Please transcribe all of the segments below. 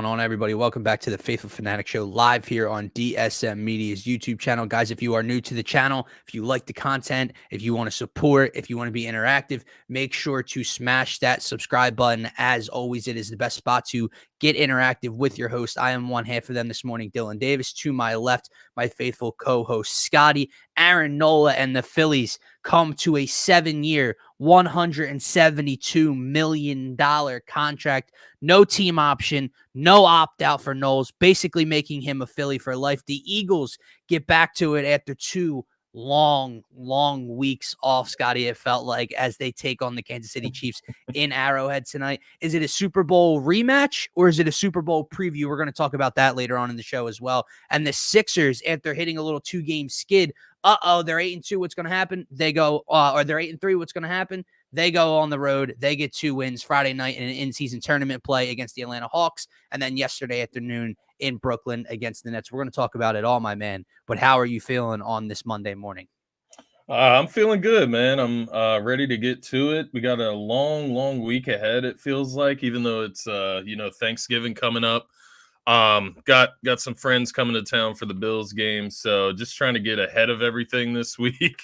On, everybody? Welcome back to the Phaithful Phanatics Show live here on DSM-Media's YouTube channel. Guys, if you are new to the channel, if you like the content, if you want to support, if you want to be interactive, make sure to smash that subscribe button. As always, it is the best spot to get interactive with your host. I am one half of them this morning, Dylan Davis. To my left, my faithful co-host, Scotty. Aaron Nola and the Phillies come to a 7-year, $172 million contract. No team option, no opt-out for Knowles, basically making him a Philly for life. The Eagles get back to it after 2 long weeks off, Scotty, it felt like, as they take on the Kansas City Chiefs in Arrowhead tonight. Is it a Super Bowl rematch or is it a Super Bowl preview? We're going to talk about that later on in the show as well. And the Sixers, after hitting a little 2-game skid, they're 8-2. What's going to happen? They go, or they're 8-3. What's going to happen? They go on the road. They get 2 wins Friday night in an in-season tournament play against the Atlanta Hawks, and then yesterday afternoon in Brooklyn against the Nets. We're going to talk about it all, my man. But how are you feeling on this Monday morning? I'm feeling good, man. I'm ready to get to it. We got a long week ahead, it feels like, even though it's Thanksgiving coming up. Got some friends coming to town for the Bills game, so just trying to get ahead of everything this week.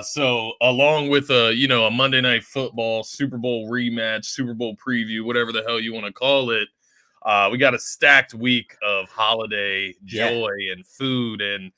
So along with a Monday Night Football, Super Bowl rematch, Super Bowl preview, whatever the hell you want to call it, we got a stacked week of holiday joy and food and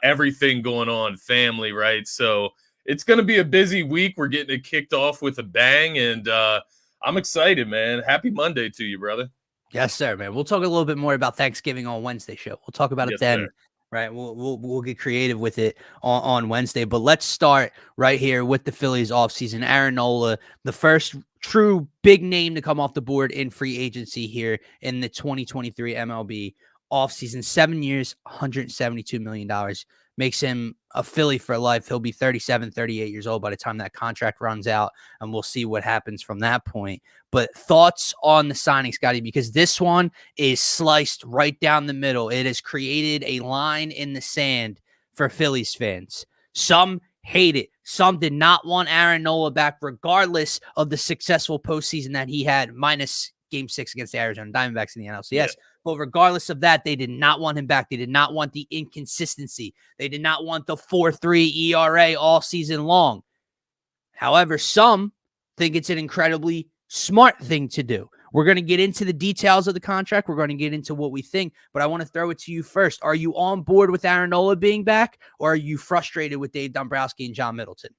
everything going on, family, right? So it's going to be a busy week. We're getting it kicked off with a bang, and I'm excited, man. Happy Monday to you, brother. Yes, sir, man. We'll talk a little bit more about Thanksgiving on Wednesday show. We'll talk about it then, sir. right? We'll get creative with it on Wednesday. But let's start right here with the Phillies offseason. Aaron Nola, the first true big name to come off the board in free agency here in the 2023 MLB offseason. 7 years, $172 million. Makes him a Philly for life. He'll be 37, 38 years old by the time that contract runs out, and we'll see what happens from that point. But thoughts on the signing, Scotty, because this one is sliced right down the middle. It has created a line in the sand for Phillies fans. Some hate it. Some did not want Aaron Nola back, regardless of the successful postseason that he had, minus Game 6 against the Arizona Diamondbacks in the NLCS. Yeah. But regardless of that, they did not want him back. They did not want the inconsistency. They did not want the 4.3 ERA all season long. However, some think it's an incredibly smart thing to do. We're going to get into the details of the contract. We're going to get into what we think, but I want to throw it to you first. Are you on board with Aaron Nola being back, or are you frustrated with Dave Dombrowski and John Middleton?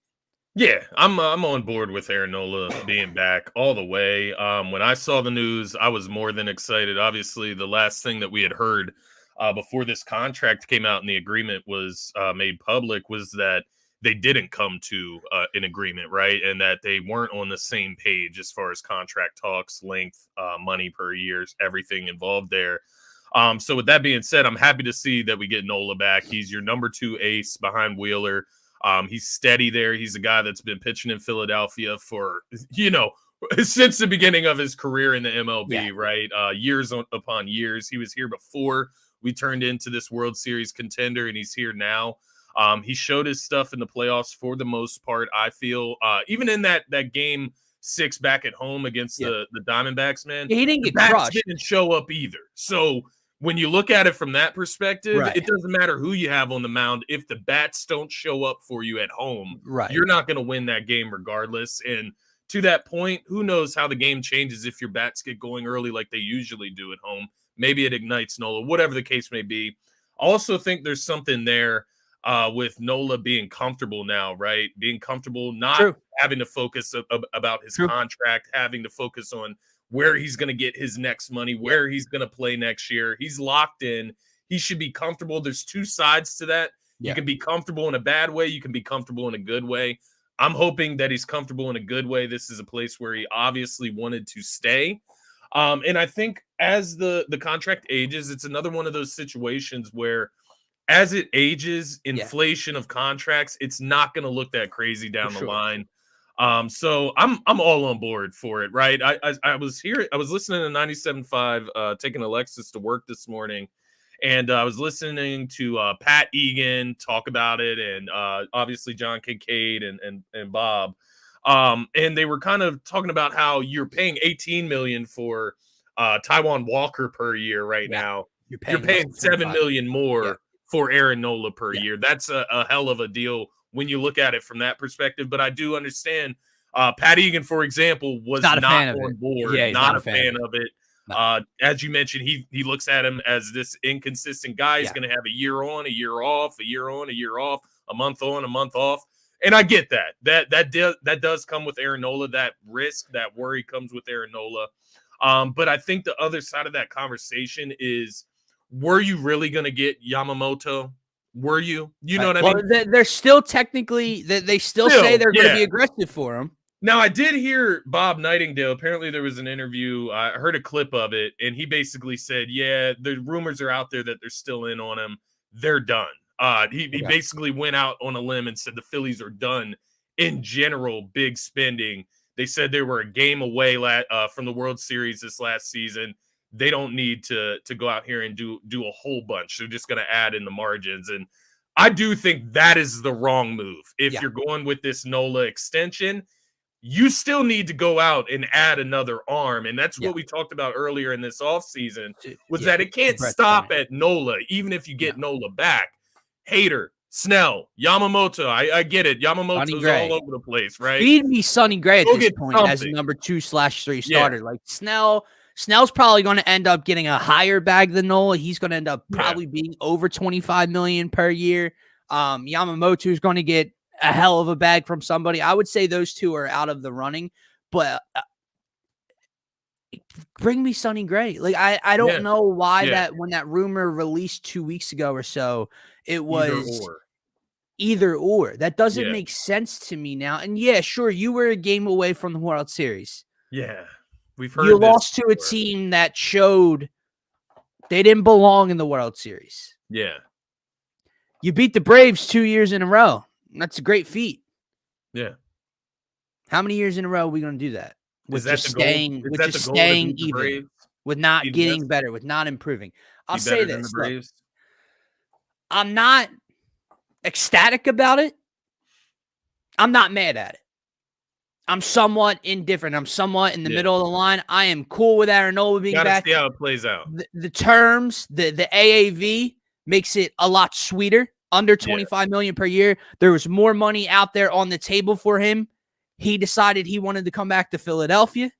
Yeah, I'm on board with Aaron Nola being back all the way. When I saw the news, I was more than excited. Obviously, the last thing that we had heard before this contract came out and the agreement was made public was that they didn't come to an agreement, right? And that they weren't on the same page as far as contract talks, length, money per year, everything involved there. So with that being said, I'm happy to see that we get Nola back. He's your number 2 ace behind Wheeler. He's steady there. He's a guy that's been pitching in Philadelphia for, since the beginning of his career in the MLB, right? Years upon years. He was here before we turned into this World Series contender, and he's here now. He showed his stuff in the playoffs for the most part, I feel. Even in that Game 6 back at home against the Diamondbacks, man. He didn't get crushed. Didn't show up either. So when you look at it from that perspective, It doesn't matter who you have on the mound. If the bats don't show up for you at home, you're not going to win that game regardless. And to that point, who knows how the game changes if your bats get going early like they usually do at home. Maybe it ignites Nola, whatever the case may be. I also think there's something there with Nola being comfortable now, right? Being comfortable, not having to focus about his contract, having to focus on where he's going to get his next money, where he's going to play next year. He's locked in. He should be comfortable. There's 2 sides to that. You can be comfortable in a bad way. You can be comfortable in a good way. I'm hoping that he's comfortable in a good way. This is a place where he obviously wanted to stay. And I think as the contract ages, it's another one of those situations where as it ages, inflation of contracts, it's not going to look that crazy down the line. So I'm all on board for it, right? I was listening to 97.5, taking Alexis to work this morning, and I was listening to Pat Egan talk about it, and obviously John Kincaid and Bob, and they were kind of talking about how you're paying $18 million for Taiwan Walker per year right now. You're paying $7 million more for Aaron Nola per year. That's a hell of a deal when you look at it from that perspective. But I do understand Pat Egan, for example, was not on board, not a fan of it. No. As you mentioned, he looks at him as this inconsistent guy. He's going to have a year on, a year off, a year on, a year off, a month on, a month off. And I get that. That does come with Aaron Nola. That risk, that worry comes with Aaron Nola. But I think the other side of that conversation is, were you really going to get Yamamoto? Were you? You know what I mean? They're still technically, they still say they're going to be aggressive for him. Now, I did hear Bob Nightingale. Apparently, there was an interview. I heard a clip of it, and he basically said, yeah, the rumors are out there that they're still in on him. They're done. He basically went out on a limb and said the Phillies are done in general, big spending. They said they were a game away from the World Series this last season. They don't need to go out here and do a whole bunch. They're just going to add in the margins. And I do think that is the wrong move. If you're going with this Nola extension, you still need to go out and add another arm. And that's what we talked about earlier in this offseason, was that it can't stop at Nola, even if you get Nola back. Hader, Snell, Yamamoto. I get it. Yamamoto's all over the place, right? Feed me Sonny Gray at this point as a number 2/3 starter. Like Snell's probably going to end up getting a higher bag than Nola. He's going to end up probably being over $25 million per year. Yamamoto is going to get a hell of a bag from somebody. I would say those two are out of the running, but bring me Sonny Gray. Like I don't know why that when that rumor released 2 weeks ago or so, it was either or. That doesn't make sense to me now. And sure, you were a game away from the World Series. Yeah, we've heard you lost to a team that showed they didn't belong in the World Series. Yeah, you beat the Braves 2 years in a row. That's a great feat. Yeah. How many years in a row are we going to do that? With just staying even, with not getting better, with not improving. I'll say this. Look, I'm not ecstatic about it. I'm not mad at it. I'm somewhat indifferent. I'm somewhat in the middle of the line. I am cool with Aaron Nola being back. Gotta see how it plays out. The terms, the AAV makes it a lot sweeter. Under $25 million per year. There was more money out there on the table for him. He decided he wanted to come back to Philadelphia.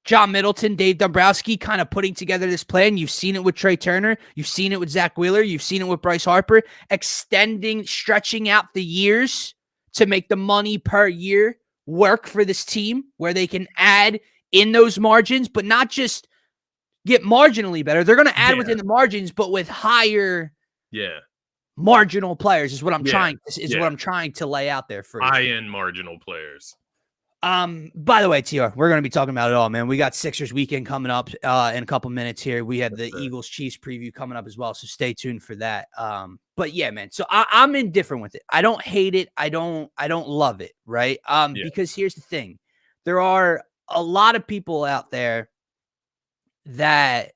John Middleton, Dave Dombrowski kind of putting together this plan. You've seen it with Trey Turner. You've seen it with Zach Wheeler. You've seen it with Bryce Harper. Stretching out the years to make the money per year work for this team, where they can add in those margins, but not just get marginally better. They're going to add within the margins, but with higher marginal players is what I'm trying what I'm trying to lay out there for you. High-end marginal players. By the way, TR, we're going to be talking about it all, man. We got Sixers weekend coming up in a couple minutes here. We have the Eagles Chiefs preview coming up as well, so stay tuned for that. But yeah, man. So I'm indifferent with it. I don't hate it. I don't love it, right? Because here's the thing. There are a lot of people out there that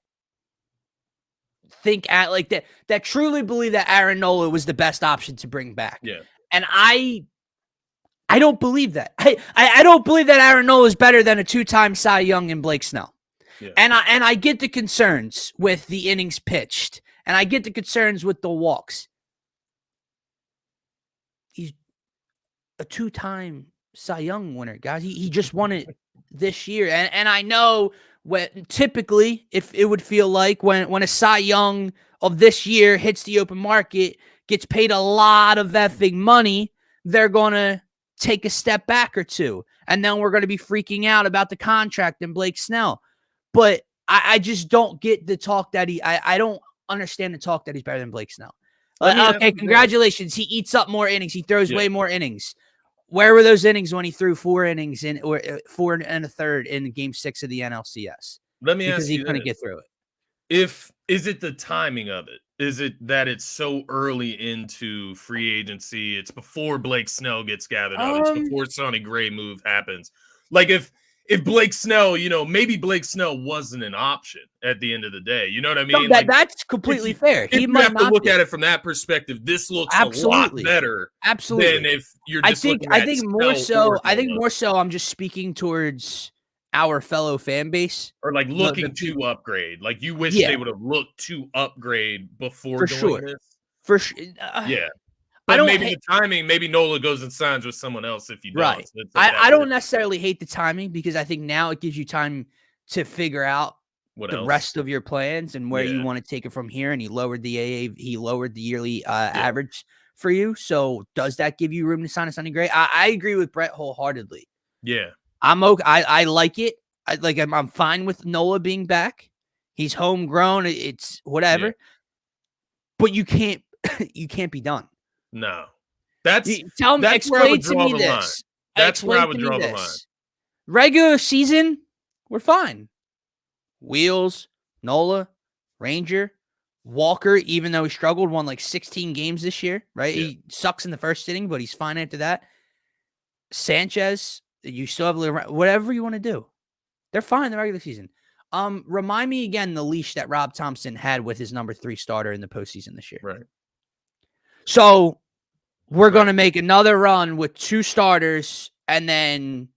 think that truly believe that Aaron Nola was the best option to bring back. Yeah. And I don't believe that. I don't believe that Aaron Nola is better than a 2-time Cy Young and Blake Snell. Yeah. And I get the concerns with the innings pitched, and I get the concerns with the walks. He's a 2-time Cy Young winner, guys. He just won it this year. And I know typically if it would feel like when a Cy Young of this year hits the open market, gets paid a lot of effing money, they're going to take a step back or two. And then we're going to be freaking out about the contract and Blake Snell. But I just don't get the talk that I don't understand the talk that he's better than Blake Snell. Okay, congratulations. He eats up more innings. He throws way more innings. Where were those innings when he threw 4 innings or 4 1/3 in Game 6 of the NLCS? Let me ask you, because he couldn't get through it. Is it the timing of it? Is it that it's so early into free agency? It's before Blake Snell gets gathered up. It's before Sonny Gray move happens. Like if Blake Snell, maybe Blake Snell wasn't an option at the end of the day. You know what I mean? No, that's completely fair. He might have to look at it from that perspective. This looks a lot better. Absolutely. Than if you're just I think more so I'm just speaking towards our fellow fan base, or like looking to upgrade. Like you wish they would have looked to upgrade before doing this. For sure. Yeah. But maybe the timing, maybe Nola goes and signs with someone else if you don't. Right. So I don't necessarily hate the timing because I think now it gives you time to figure out rest of your plans and where you want to take it from here. And he lowered the yearly average for you. So does that give you room to sign a Sonny Gray? I agree with Brett wholeheartedly. Yeah. I'm okay. I like it. I'm fine with Nola being back. He's homegrown. It's whatever. Yeah. But you can't be done. No. Explain to me this. That's where I would draw the line. Regular season, we're fine. Wheels, Nola, Ranger, Walker, even though he struggled, won like 16 games this year, right? Yeah. He sucks in the first inning, but he's fine after that. Sanchez, you still have whatever you want to do. They're fine in the regular season. Remind me again the leash that Rob Thompson had with his number 3 starter in the postseason this year. Right. So we're going to make another run with 2 starters and then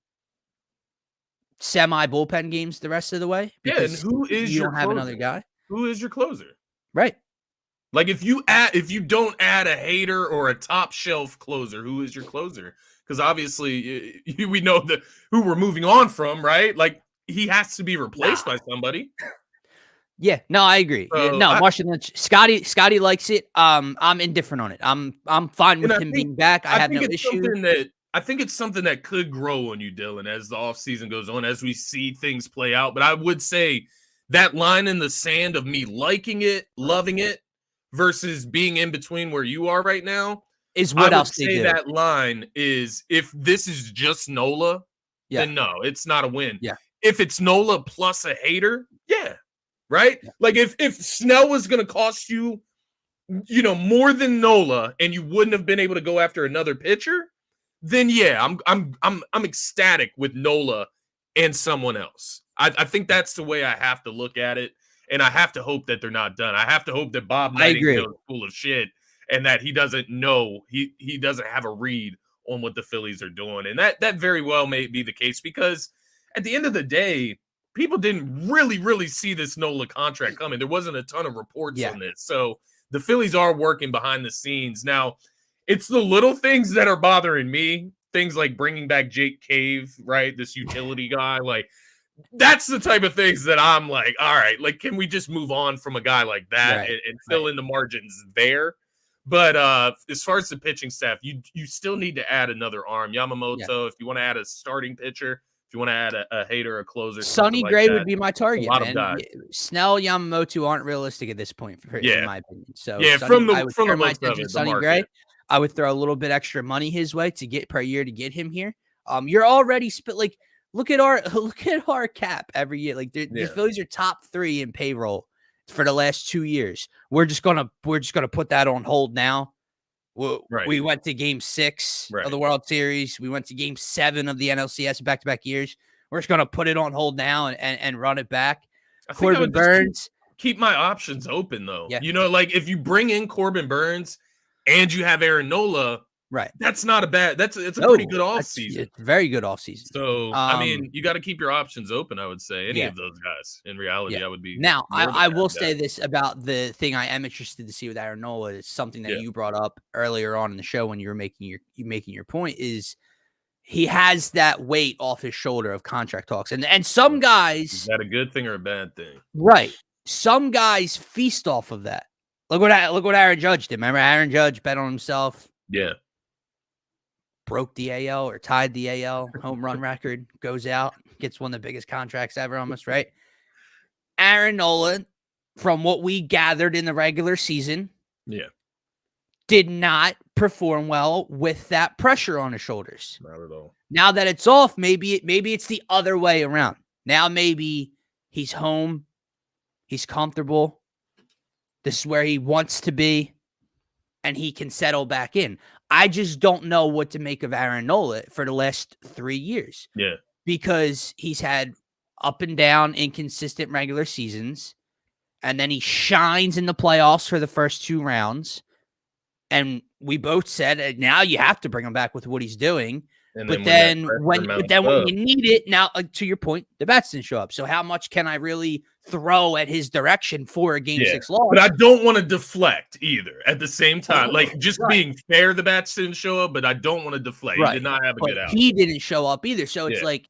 semi bullpen games the rest of the way. Yeah, and who is you your don't have another guy? Who is your closer? Right. Like if you don't add a hater or a top shelf closer, who is your closer? Because obviously we know who we're moving on from, right? Like he has to be replaced by somebody. Yeah, no, I agree. So Martian Lynch, Scotty likes it. I'm indifferent on it. I'm fine with him being back. I have no issue. I think it's something that could grow on you, Dylan, as the offseason goes on, as we see things play out. But I would say that line in the sand of me liking it, loving it, versus being in between where you are right now is what else they do. That line is if this is just Nola, then no, it's not a win. Yeah. If it's Nola plus a hater, yeah. Right? Yeah. Like if Snell was going to cost you, more than Nola and you wouldn't have been able to go after another pitcher, then yeah, I'm ecstatic with Nola and someone else. I think that's the way I have to look at it, and I have to hope that they're not done. I have to hope that Bob Nightingale is full of shit and that he doesn't know he doesn't have a read on what the Phillies are doing, and that very well may be the case because at the end of the day, people didn't really see this Nola contract coming. There wasn't a ton of reports on this, so the Phillies are working behind the scenes now. It's the little things that are bothering me. Things like bringing back Jake Cave, right? This utility guy. Like, that's the type of things that I'm like, all right, like, can we just move on from a guy like that and fill in the margins there? But as far as the pitching staff, you still need to add another arm. Yamamoto, if you want to add a starting pitcher, if you want to add a hater, a closer. Sonny Gray would be my target, man. Snell, Yamamoto aren't realistic at this point, in my opinion. So from the looks of it, Sonny Gray. I would throw a little bit extra money his way to get him here. You're already look at our cap every year. Like the Phillies are top 3 in payroll for the last 2 years. We're just gonna put that on hold now. We went to Game 6 of the World Series. We went to Game 7 of the NLCS back-to-back years. We're just gonna put it on hold now and run it back. Corbin Burns. Keep my options open though. Yeah. Like if you bring in Corbin Burns and you have Aaron Nola, right? That's not a bad. It's a pretty good offseason. It's very good offseason. So I mean, you got to keep your options open. I would say any of those guys. In reality, I would be. Now, I will say this about the thing I am interested to see with Aaron Nola is something that you brought up earlier on in the show when you were making your point is he has that weight off his shoulder of contract talks, and some guys. Is that a good thing or a bad thing? Right. Some guys feast off of that. Look what Aaron Judge did. Remember, Aaron Judge bet on himself. Yeah. Broke the AL or tied the AL home run record, goes out, gets one of the biggest contracts ever almost, right? Aaron Nola, from what we gathered in the regular season, did not perform well with that pressure on his shoulders. Not at all. Now that it's off, maybe it's the other way around. Now maybe he's home, he's comfortable. This is where he wants to be, and he can settle back in. I just don't know what to make of Aaron Nola for the last 3 years. Yeah. Because he's had up and down inconsistent regular seasons, and then he shines in the playoffs for the first 2 rounds. And we both said now you have to bring him back with what he's doing. And But then when you need it, now to your point, the bats didn't show up. So how much can I really throw at his direction for a game 6 loss? But I don't want to deflect either at the same time. Like, just being fair, the bats didn't show up, but I don't want to deflect. He did not have a good out. He didn't show up either. So it's like,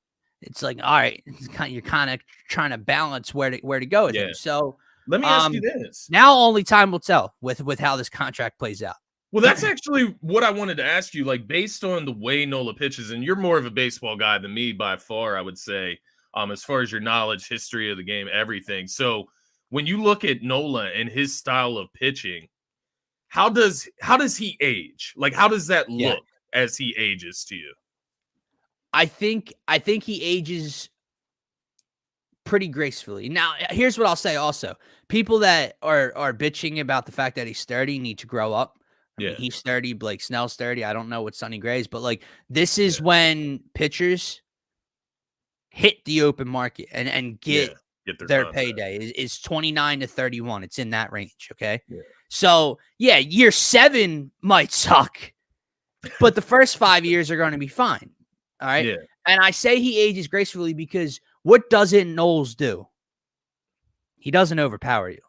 all right, you're kind of trying to balance where to go with him. So let me ask you this. Now only time will tell with how this contract plays out. Well, that's actually what I wanted to ask you. Like, based on the way Nola pitches, and you're more of a baseball guy than me by far, I would say, as far as your knowledge, history of the game, everything. So when you look at Nola and his style of pitching, how does he age? Like, how does that look as he ages to you? I think he ages pretty gracefully. Now, here's what I'll say also. People that are bitching about the fact that he's 30 need to grow up. I mean, he's 30, Blake Snell's 30. I don't know what Sonny Gray's, but like, this is when pitchers hit the open market and get their payday is 29 to 31. It's in that range. Okay. Yeah. So year 7 might suck, but the first 5 years are going to be fine. All right. Yeah. And I say he ages gracefully because what doesn't Knowles do? He doesn't overpower you.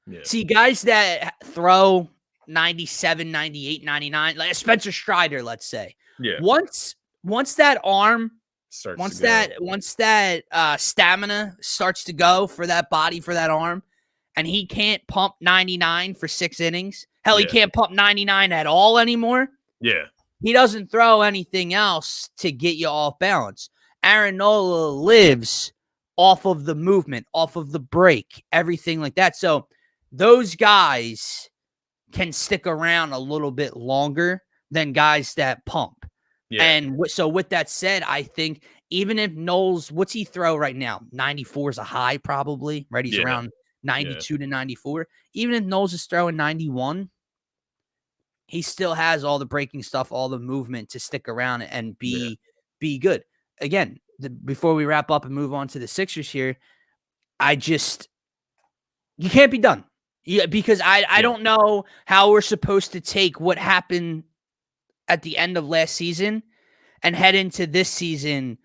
Yeah. See, guys that throw 97, 98, 99, like Spencer Strider, let's say. Yeah. Once that arm once that stamina starts to go for that body, for that arm, and he can't pump 99 for 6 innings. Hell, he can't pump 99 at all anymore. Yeah. He doesn't throw anything else to get you off balance. Aaron Nola lives off of the movement, off of the break, everything like that. So those guys can stick around a little bit longer than guys that pump. Yeah. And so with that said, I think even if Knowles, what's he throw right now? 94 is a high probably, right? He's around 92 to 94. Even if Knowles is throwing 91, he still has all the breaking stuff, all the movement to stick around and be good. Again, before we wrap up and move on to the Sixers here, you can't be done. Yeah, because I don't know how we're supposed to take what happened at the end of last season and head into this season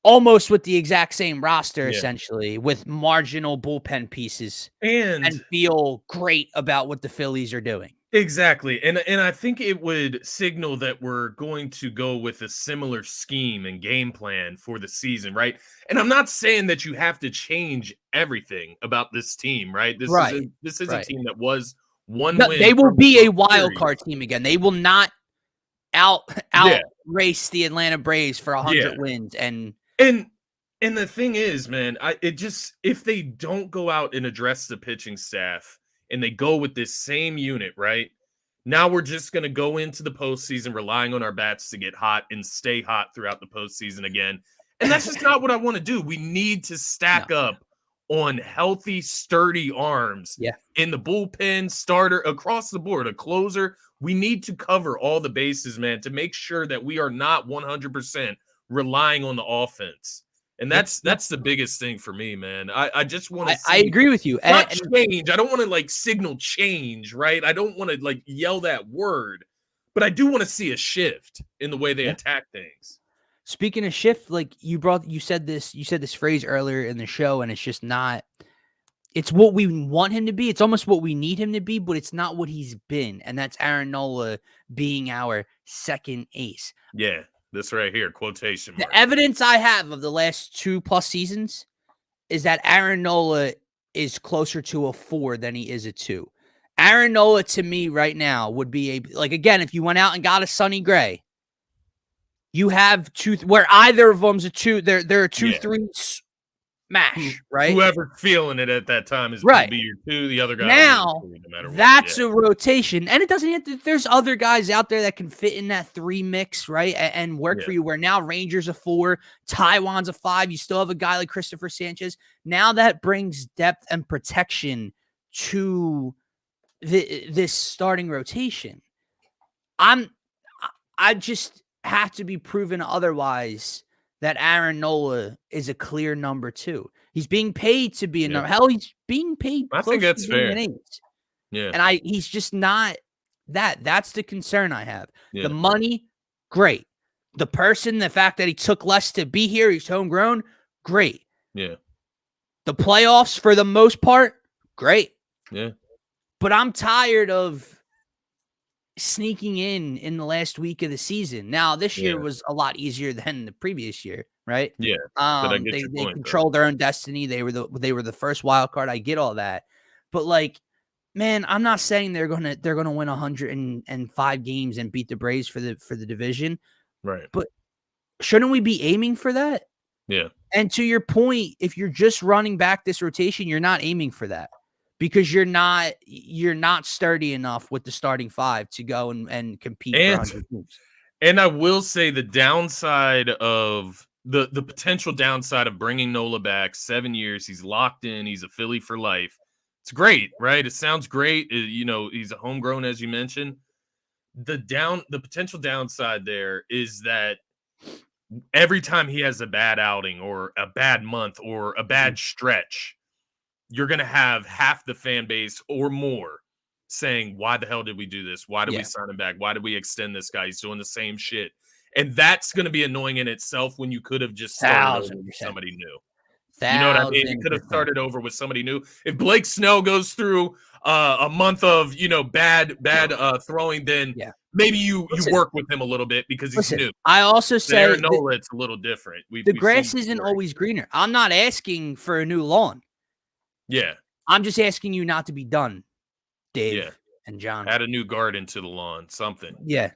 almost with the exact same roster, essentially, with marginal bullpen pieces and feel great about what the Phillies are doing. Exactly. And I think it would signal that we're going to go with a similar scheme and game plan for the season, right? And I'm not saying that you have to change everything about this team, right? This is a team that was one win. They will be a wild card team again. They will not out race the Atlanta Braves for 100 wins. And the thing is, man, if they don't go out and address the pitching staff, and they go with this same unit, right? Now we're just going to go into the postseason relying on our bats to get hot and stay hot throughout the postseason again. And that's just not what I want to do. We need to stack up on healthy, sturdy arms in the bullpen, starter, across the board, a closer. We need to cover all the bases, man, to make sure that we are not 100% relying on the offense. And that's the biggest thing for me, man. I just want to I agree with you. Not change. I don't want to like signal change, right? I don't want to like yell that word, but I do want to see a shift in the way they attack things. Speaking of shift, like you said this phrase earlier in the show, and it's just not. It's what we want him to be. It's almost what we need him to be, but it's not what he's been. And that's Aaron Nola being our second ace. Yeah. This right here, quotation mark. The evidence I have of the last 2+ seasons is that Aaron Nola is closer to a 4 than he is a 2. Aaron Nola, to me, right now, would be again, if you went out and got a Sonny Gray, you have 2, where either of them's a 2, they're a 2-3 smash, right? Whoever feeling it at that time is going to be your 2. The other guy now that's a rotation, and it doesn't have to. There's other guys out there that can fit in that 3 mix, right, and work for you. Where now Ranger's a 4, Taiwan's a 5. You still have a guy like Christopher Sanchez. Now that brings depth and protection to this starting rotation. I just have to be proven otherwise that Aaron Nola is a clear number 2. He's being paid to be a number. Hell, he's being paid. I think that's fair. Yeah. And he's just not that. That's the concern I have. Yeah. The money, great. The fact that he took less to be here, he's homegrown, great. Yeah. The playoffs, for the most part, great. Yeah. But I'm tired of sneaking in the last week of the season. Now, this year was a lot easier than the previous year, right? Yeah. But I get they your point, controlled their own destiny. They were the first wild card. I get all that. But like, man, I'm not saying they're gonna win 105 games and beat the Braves for the division. Right. But shouldn't we be aiming for that? Yeah. And to your point, if you're just running back this rotation, you're not aiming for that. Because you're not sturdy enough with the starting five to go and compete for 100 games. And I will say the downside of the potential downside of bringing Nola back 7 years, he's locked in, he's a Philly for life. It's great, right? It sounds great. He's a homegrown, as you mentioned. The potential downside there is that every time he has a bad outing or a bad month or a bad stretch, you're going to have half the fan base or more saying, why the hell did we do this? Why did we sign him back? Why did we extend this guy? He's doing the same shit. And that's going to be annoying in itself when you could have just started over with somebody new. You know what I mean? You could have started over with somebody new. If Blake Snell goes through a month of, bad throwing, then maybe you work with him a little bit because he's new. I also say Nola, it's a little different. The grass isn't always greener. I'm not asking for a new lawn. Yeah. I'm just asking you not to be done, Dave and John. Add a new garden to the lawn, something. Yeah.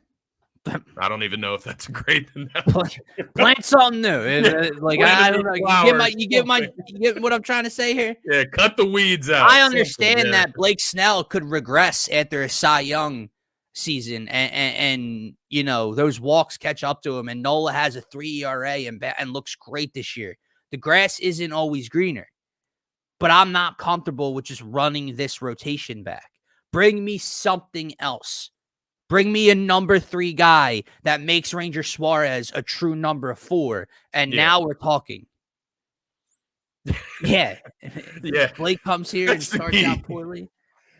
I don't even know if that's a great analogy. Plant something new. I don't know. You get what I'm trying to say here? Yeah, cut the weeds out. I understand that Blake Snell could regress after a Cy Young season and those walks catch up to him, and Nola has a 3 ERA and looks great this year. The grass isn't always greener. But I'm not comfortable with just running this rotation back. Bring me something else. Bring me a number 3 guy that makes Ranger Suarez a true number 4. And now we're talking. Yeah. Blake comes here and starts out poorly.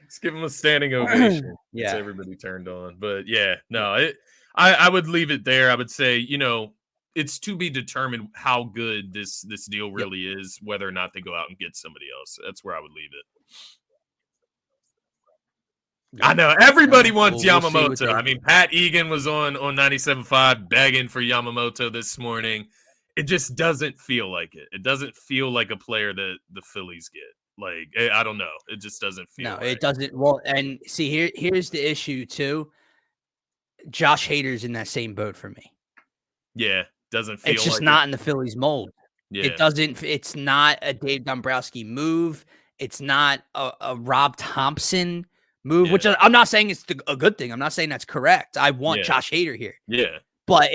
Let's give him a standing ovation. It's everybody turned on. But I would leave it there. I would say, it's to be determined how good this deal really is, whether or not they go out and get somebody else. That's where I would leave it. I know everybody wants Yamamoto. I mean, Pat Egan was on 97.5 begging for Yamamoto this morning. It just doesn't feel like it. It doesn't feel like a player that the Phillies get. Like, I don't know. It just doesn't feel. No, it doesn't. Well, and see, here's the issue too. Josh Hader's in that same boat for me. Yeah. Doesn't feel it's just like not in the Phillies mold. Yeah. It's not a Dave Dombrowski move. It's not a Rob Thompson move, which I'm not saying it's a good thing. I'm not saying that's correct. I want Josh Hader here. Yeah. But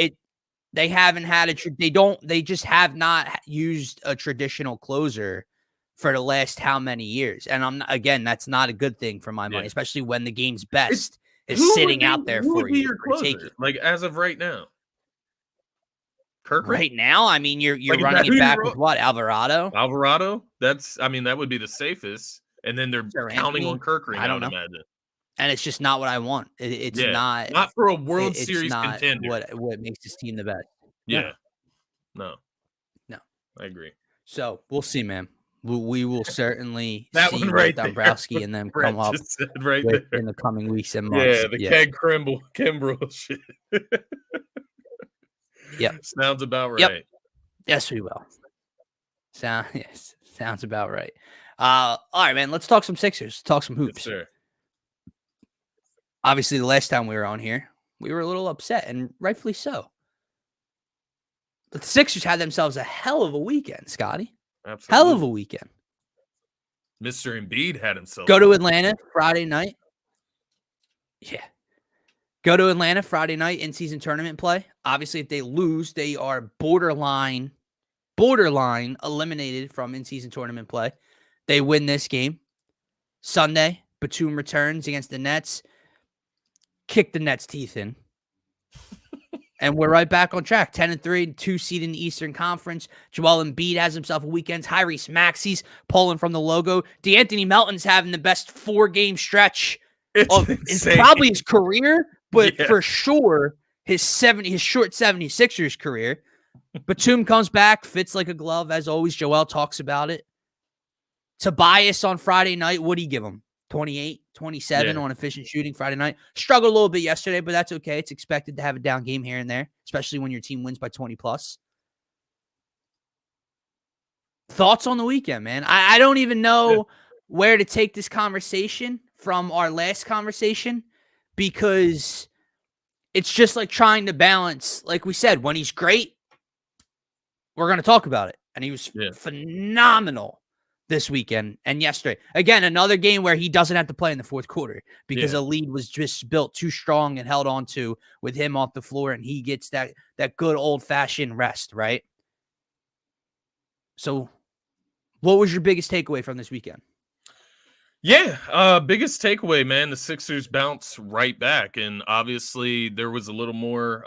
they haven't had they just have not used a traditional closer for the last how many years. And that's not a good thing for my money, especially when the game's best is sitting out there for you. Your closer? Like as of right now. Kirkland? Right now, I mean, you're running it back with what? Alvarado? That would be the safest. And then they're counting on Kirkland, I would imagine. And it's just not what I want. It's not for a World Series contender. What makes this team the best. Yeah. No. I agree. So we'll see, man. We will certainly that see one right Dombrowski and them come up in the coming weeks and months. Yeah, the Keg Kimbrell shit. Yep. Sounds about right. Yep. Yes, we will. Sounds about right. All right, man. Let's talk some Sixers. Talk some hoops. Yes, sir. Obviously, the last time we were on here, we were a little upset, and rightfully so. But the Sixers had themselves a hell of a weekend, Scotty. Absolutely. Hell of a weekend. Mr. Embiid had himself. Go to Atlanta Friday night. Yeah. Go to Atlanta Friday night in-season tournament play. Obviously, if they lose, they are borderline eliminated from in-season tournament play. They win this game. Sunday, Batum returns against the Nets. Kick the Nets' teeth in. And we're right back on track. 10-3, 2 seed in the Eastern Conference. Joel Embiid has himself a weekend. Tyrese Maxey's pulling from the logo. DeAnthony Melton's having the best 4-game stretch of probably his career, but for sure his short 76ers career. Batum comes back, fits like a glove, as always. Joel talks about it. Tobias on Friday night, what do you give him? 28, 27 on efficient shooting Friday night. Struggled a little bit yesterday, but that's okay. It's expected to have a down game here and there, especially when your team wins by 20 plus. Thoughts on the weekend, man? I don't even know where to take this conversation from our last conversation, because it's just like trying to balance, like we said, when he's great, we're going to talk about it. And he was phenomenal this weekend and yesterday. Again, another game where he doesn't have to play in the fourth quarter because a lead was just built too strong and held on to with him off the floor, and he gets that good old-fashioned rest, right? So what was your biggest takeaway from this weekend? Biggest takeaway, man, the Sixers bounce right back. And obviously there was a little more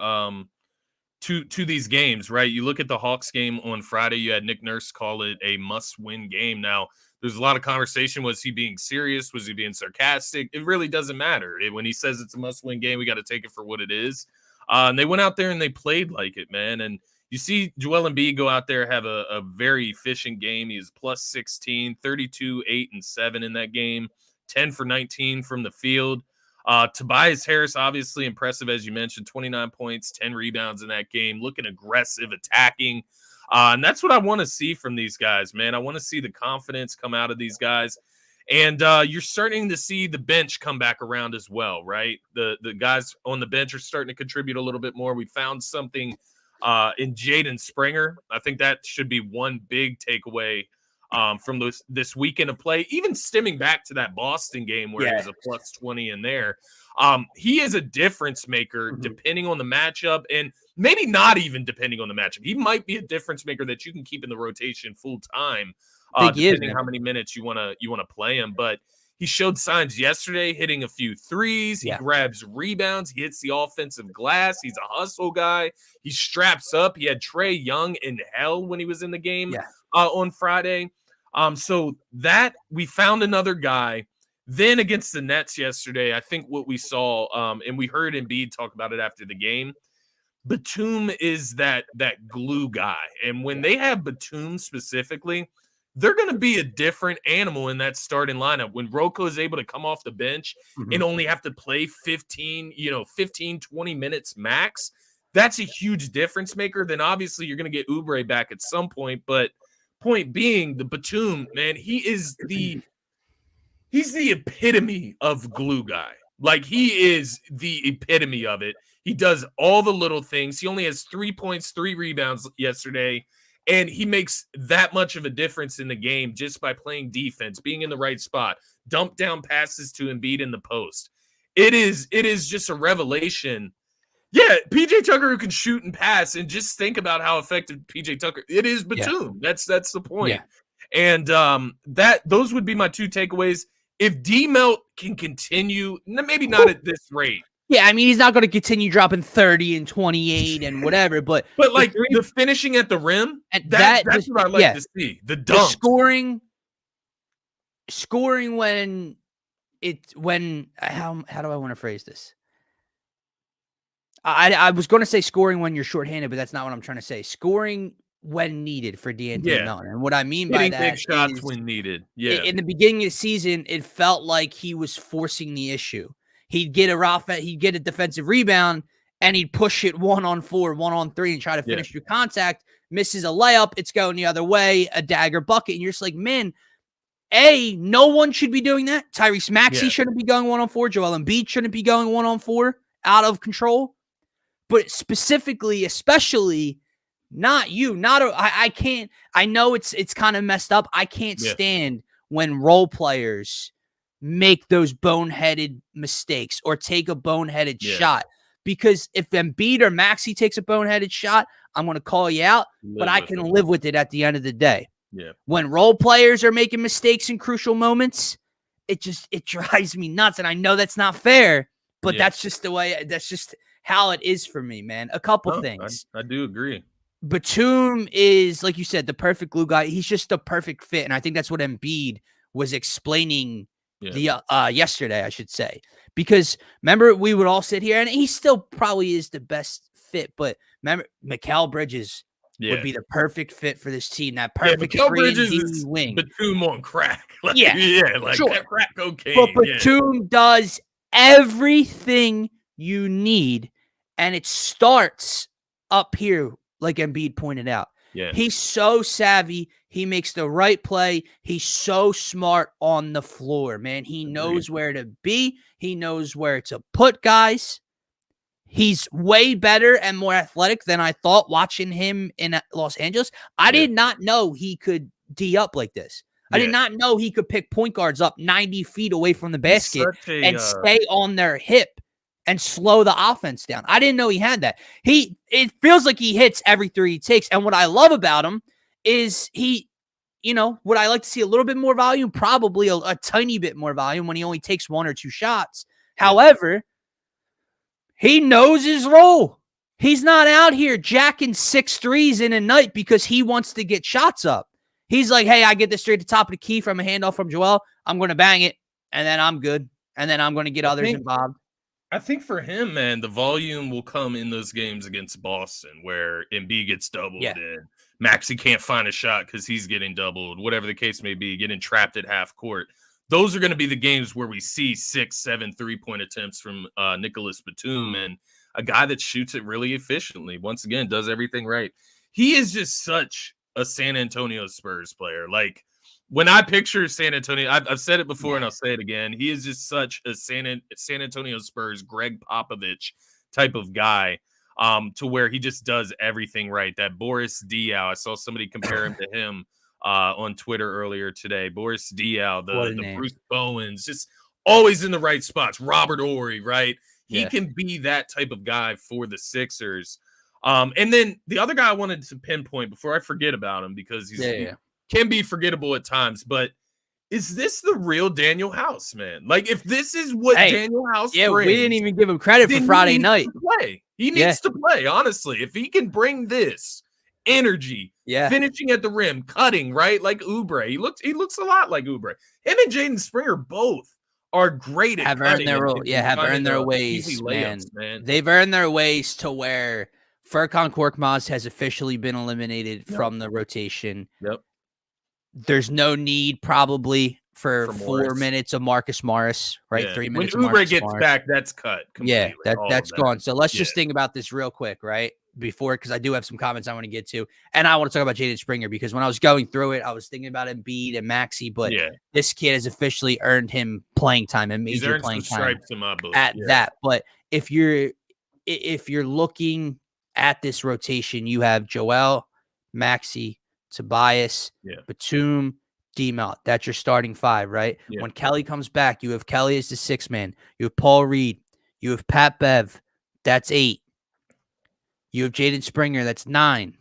to these games, right? You look at the Hawks game on Friday, you had Nick Nurse call it a must-win game. Now, there's a lot of conversation. Was he being serious? Was he being sarcastic? It really doesn't matter. When he says it's a must-win game, we got to take it for what it is. And they went out there and they played like it, man. And you see Joel Embiid go out there, have a very efficient game. He is plus 16, 32, 8, and 7 in that game, 10 for 19 from the field. Tobias Harris, obviously impressive, as you mentioned, 29 points, 10 rebounds in that game, looking aggressive, attacking. And that's what I want to see from these guys, man. I want to see the confidence come out of these guys. And you're starting to see the bench come back around as well, right? The guys on the bench are starting to contribute a little bit more. We found something in Jaden Springer. I think that should be one big takeaway from this weekend of play, even stemming back to that Boston game where he was a plus 20 in there. He is a difference maker depending on the matchup, and maybe not even depending on the matchup. He might be a difference maker that you can keep in the rotation full time, depending how many minutes you want to play him. But he showed signs yesterday, hitting a few threes. He grabs rebounds. He hits the offensive glass. He's a hustle guy. He straps up. He had Trae Young in hell when he was in the game on Friday. So that we found another guy. Then against the Nets yesterday, I think what we saw, and we heard Embiid talk about it after the game, Batum is that glue guy. And when they have Batum specifically, they're going to be a different animal in that starting lineup. When Rocco is able to come off the bench and only have to play 15, 20 minutes max, that's a huge difference maker. Then obviously you're going to get Oubre back at some point. But point being, the Batum, man, he's the epitome of glue guy. Like, he is the epitome of it. He does all the little things. He only has 3 points, 3 rebounds yesterday. And he makes that much of a difference in the game just by playing defense, being in the right spot, dump down passes to Embiid in the post. It is just a revelation. Yeah, PJ Tucker who can shoot and pass, and just think about how effective PJ Tucker. It is Batum. That's the point. And those would be my two takeaways. If D-Melt can continue, maybe not at this rate. Yeah, I mean, he's not going to continue dropping 30 and 28 and whatever, but like the finishing at the rim, that's what I like to see. The dunk, scoring when how do I want to phrase this? I was going to say scoring when you're shorthanded, but that's not what I'm trying to say. Scoring when needed for D'Anthony Melton. And what I mean by that big shots is, when needed. Yeah. In the beginning of the season, it felt like he was forcing the issue. He'd get a defensive rebound, and he'd push it 1-on-4, 1-on-3, and try to finish through contact. Misses a layup, it's going the other way, a dagger bucket, and you're just like, man, no one should be doing that. Tyrese Maxey shouldn't be going 1-on-4. Joel Embiid shouldn't be going 1-on-4 out of control. But specifically, especially, not you. I can't. I know it's kind of messed up. I can't stand when role players make those boneheaded mistakes or take a boneheaded shot. Because if Embiid or Maxey takes a boneheaded shot, I'm going to call you out, but I can live with it at the end of the day. Yeah. When role players are making mistakes in crucial moments, it drives me nuts. And I know that's not fair, but that's just how it is for me, man. A couple things. I do agree. Batum is, like you said, the perfect glue guy. He's just the perfect fit. And I think that's what Embiid was explaining yesterday, I should say, because remember we would all sit here, and he still probably is the best fit, but remember Mikal Bridges would be the perfect fit for this team. That perfect Mikal Bridges is wing. Batum on crack. Like, like sure. crack cocaine. But Batum does everything you need, and it starts up here, like Embiid pointed out. Yeah. He's so savvy. He makes the right play. He's so smart on the floor, man. He knows where to be. He knows where to put guys. He's way better and more athletic than I thought watching him in Los Angeles. I did not know he could D up like this. I did not know he could pick point guards up 90 feet away from the basket and stay on their hip and slow the offense down. I didn't know he had that. It feels like he hits every three he takes. And what I love about him is would I like to see a little bit more volume? Probably a tiny bit more volume when he only takes one or two shots. However, he knows his role. He's not out here jacking 6 threes in a night because he wants to get shots up. He's like, hey, I get this straight to the top of the key from a handoff from Joel. I'm going to bang it, and then I'm good. And then I'm going to get others involved. I think for him, man, the volume will come in those games against Boston where Embiid gets doubled and Maxey can't find a shot because he's getting doubled, whatever the case may be, getting trapped at half court. Those are going to be the games where we see 6, 7 3-point attempts from Nicholas Batum, and a guy that shoots it really efficiently. Once again, does everything right. He is just such a San Antonio Spurs player. Like, when I picture San Antonio, I've said it before and I'll say it again. He is just such a San Antonio Spurs, Greg Popovich type of guy, to where he just does everything right. That Boris Diaw, I saw somebody compare him to him on Twitter earlier today. Boris Diaw, the Bruce Bowens, just always in the right spots. Robert Horry, right? He can be that type of guy for the Sixers. And then the other guy I wanted to pinpoint before I forget about him, because he can be forgettable at times, but is this the real Daniel House, man? Like, if this is what Daniel House brings, we didn't even give him credit for Friday night. He needs to play, honestly. If he can bring this energy, finishing at the rim, cutting, right? Like Oubre. He looks a lot like Oubre. Him and Jaden Springer both are great at earned their role. Have earned their ways, man. They've earned their ways to where Furkan Korkmaz has officially been eliminated from the rotation. There's no need probably for 4 minutes of Marcus Morris, right? 3 minutes. When Oubre gets back, that's cut completely. That's gone. So let's just think about this real quick, right? Because I do have some comments I want to get to, and I want to talk about Jaden Springer, because when I was going through it, I was thinking about Embiid and Maxey, but this kid has officially earned him playing time and major playing time at that. But if you're looking at this rotation, you have Joel, Maxey, Tobias, Batum, D-Melt. That's your starting 5, right? When Kelly comes back, you have Kelly as the 6th man. You have Paul Reed. You have Pat Bev. That's 8. You have Jaden Springer. That's 9.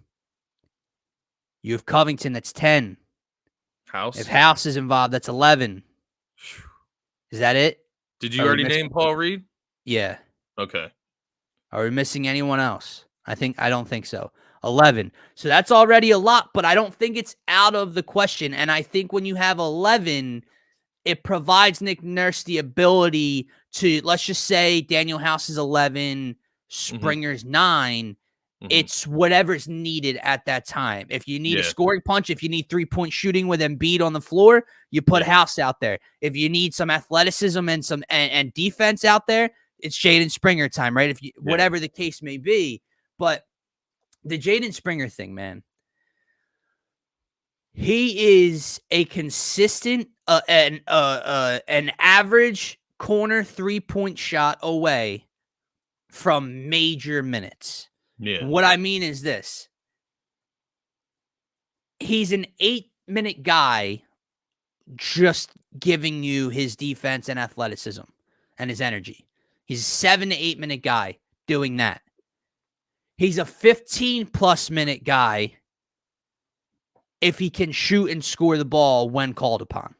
You have Covington. That's 10. If House is involved, that's 11. Is that it? Did you already name Paul Reed? Yeah. Okay. Are we missing anyone else? I don't think so. 11. So that's already a lot, but I don't think it's out of the question. And I think when you have 11, it provides Nick Nurse the ability to, let's just say Daniel House is 11, Springer's 9. It's whatever's needed at that time. If you need a scoring punch, if you need 3-point shooting with Embiid on the floor, you put House out there. If you need some athleticism and some and defense out there, it's Jaden Springer time, right? If you whatever the case may be. But the Jaden Springer thing, man, he is a consistent, an average corner 3-point shot away from major minutes. What I mean is this. He's an 8-minute guy just giving you his defense and athleticism and his energy. He's a 7 to 8 minute guy doing that. He's a 15-plus minute guy if he can shoot and score the ball when called upon.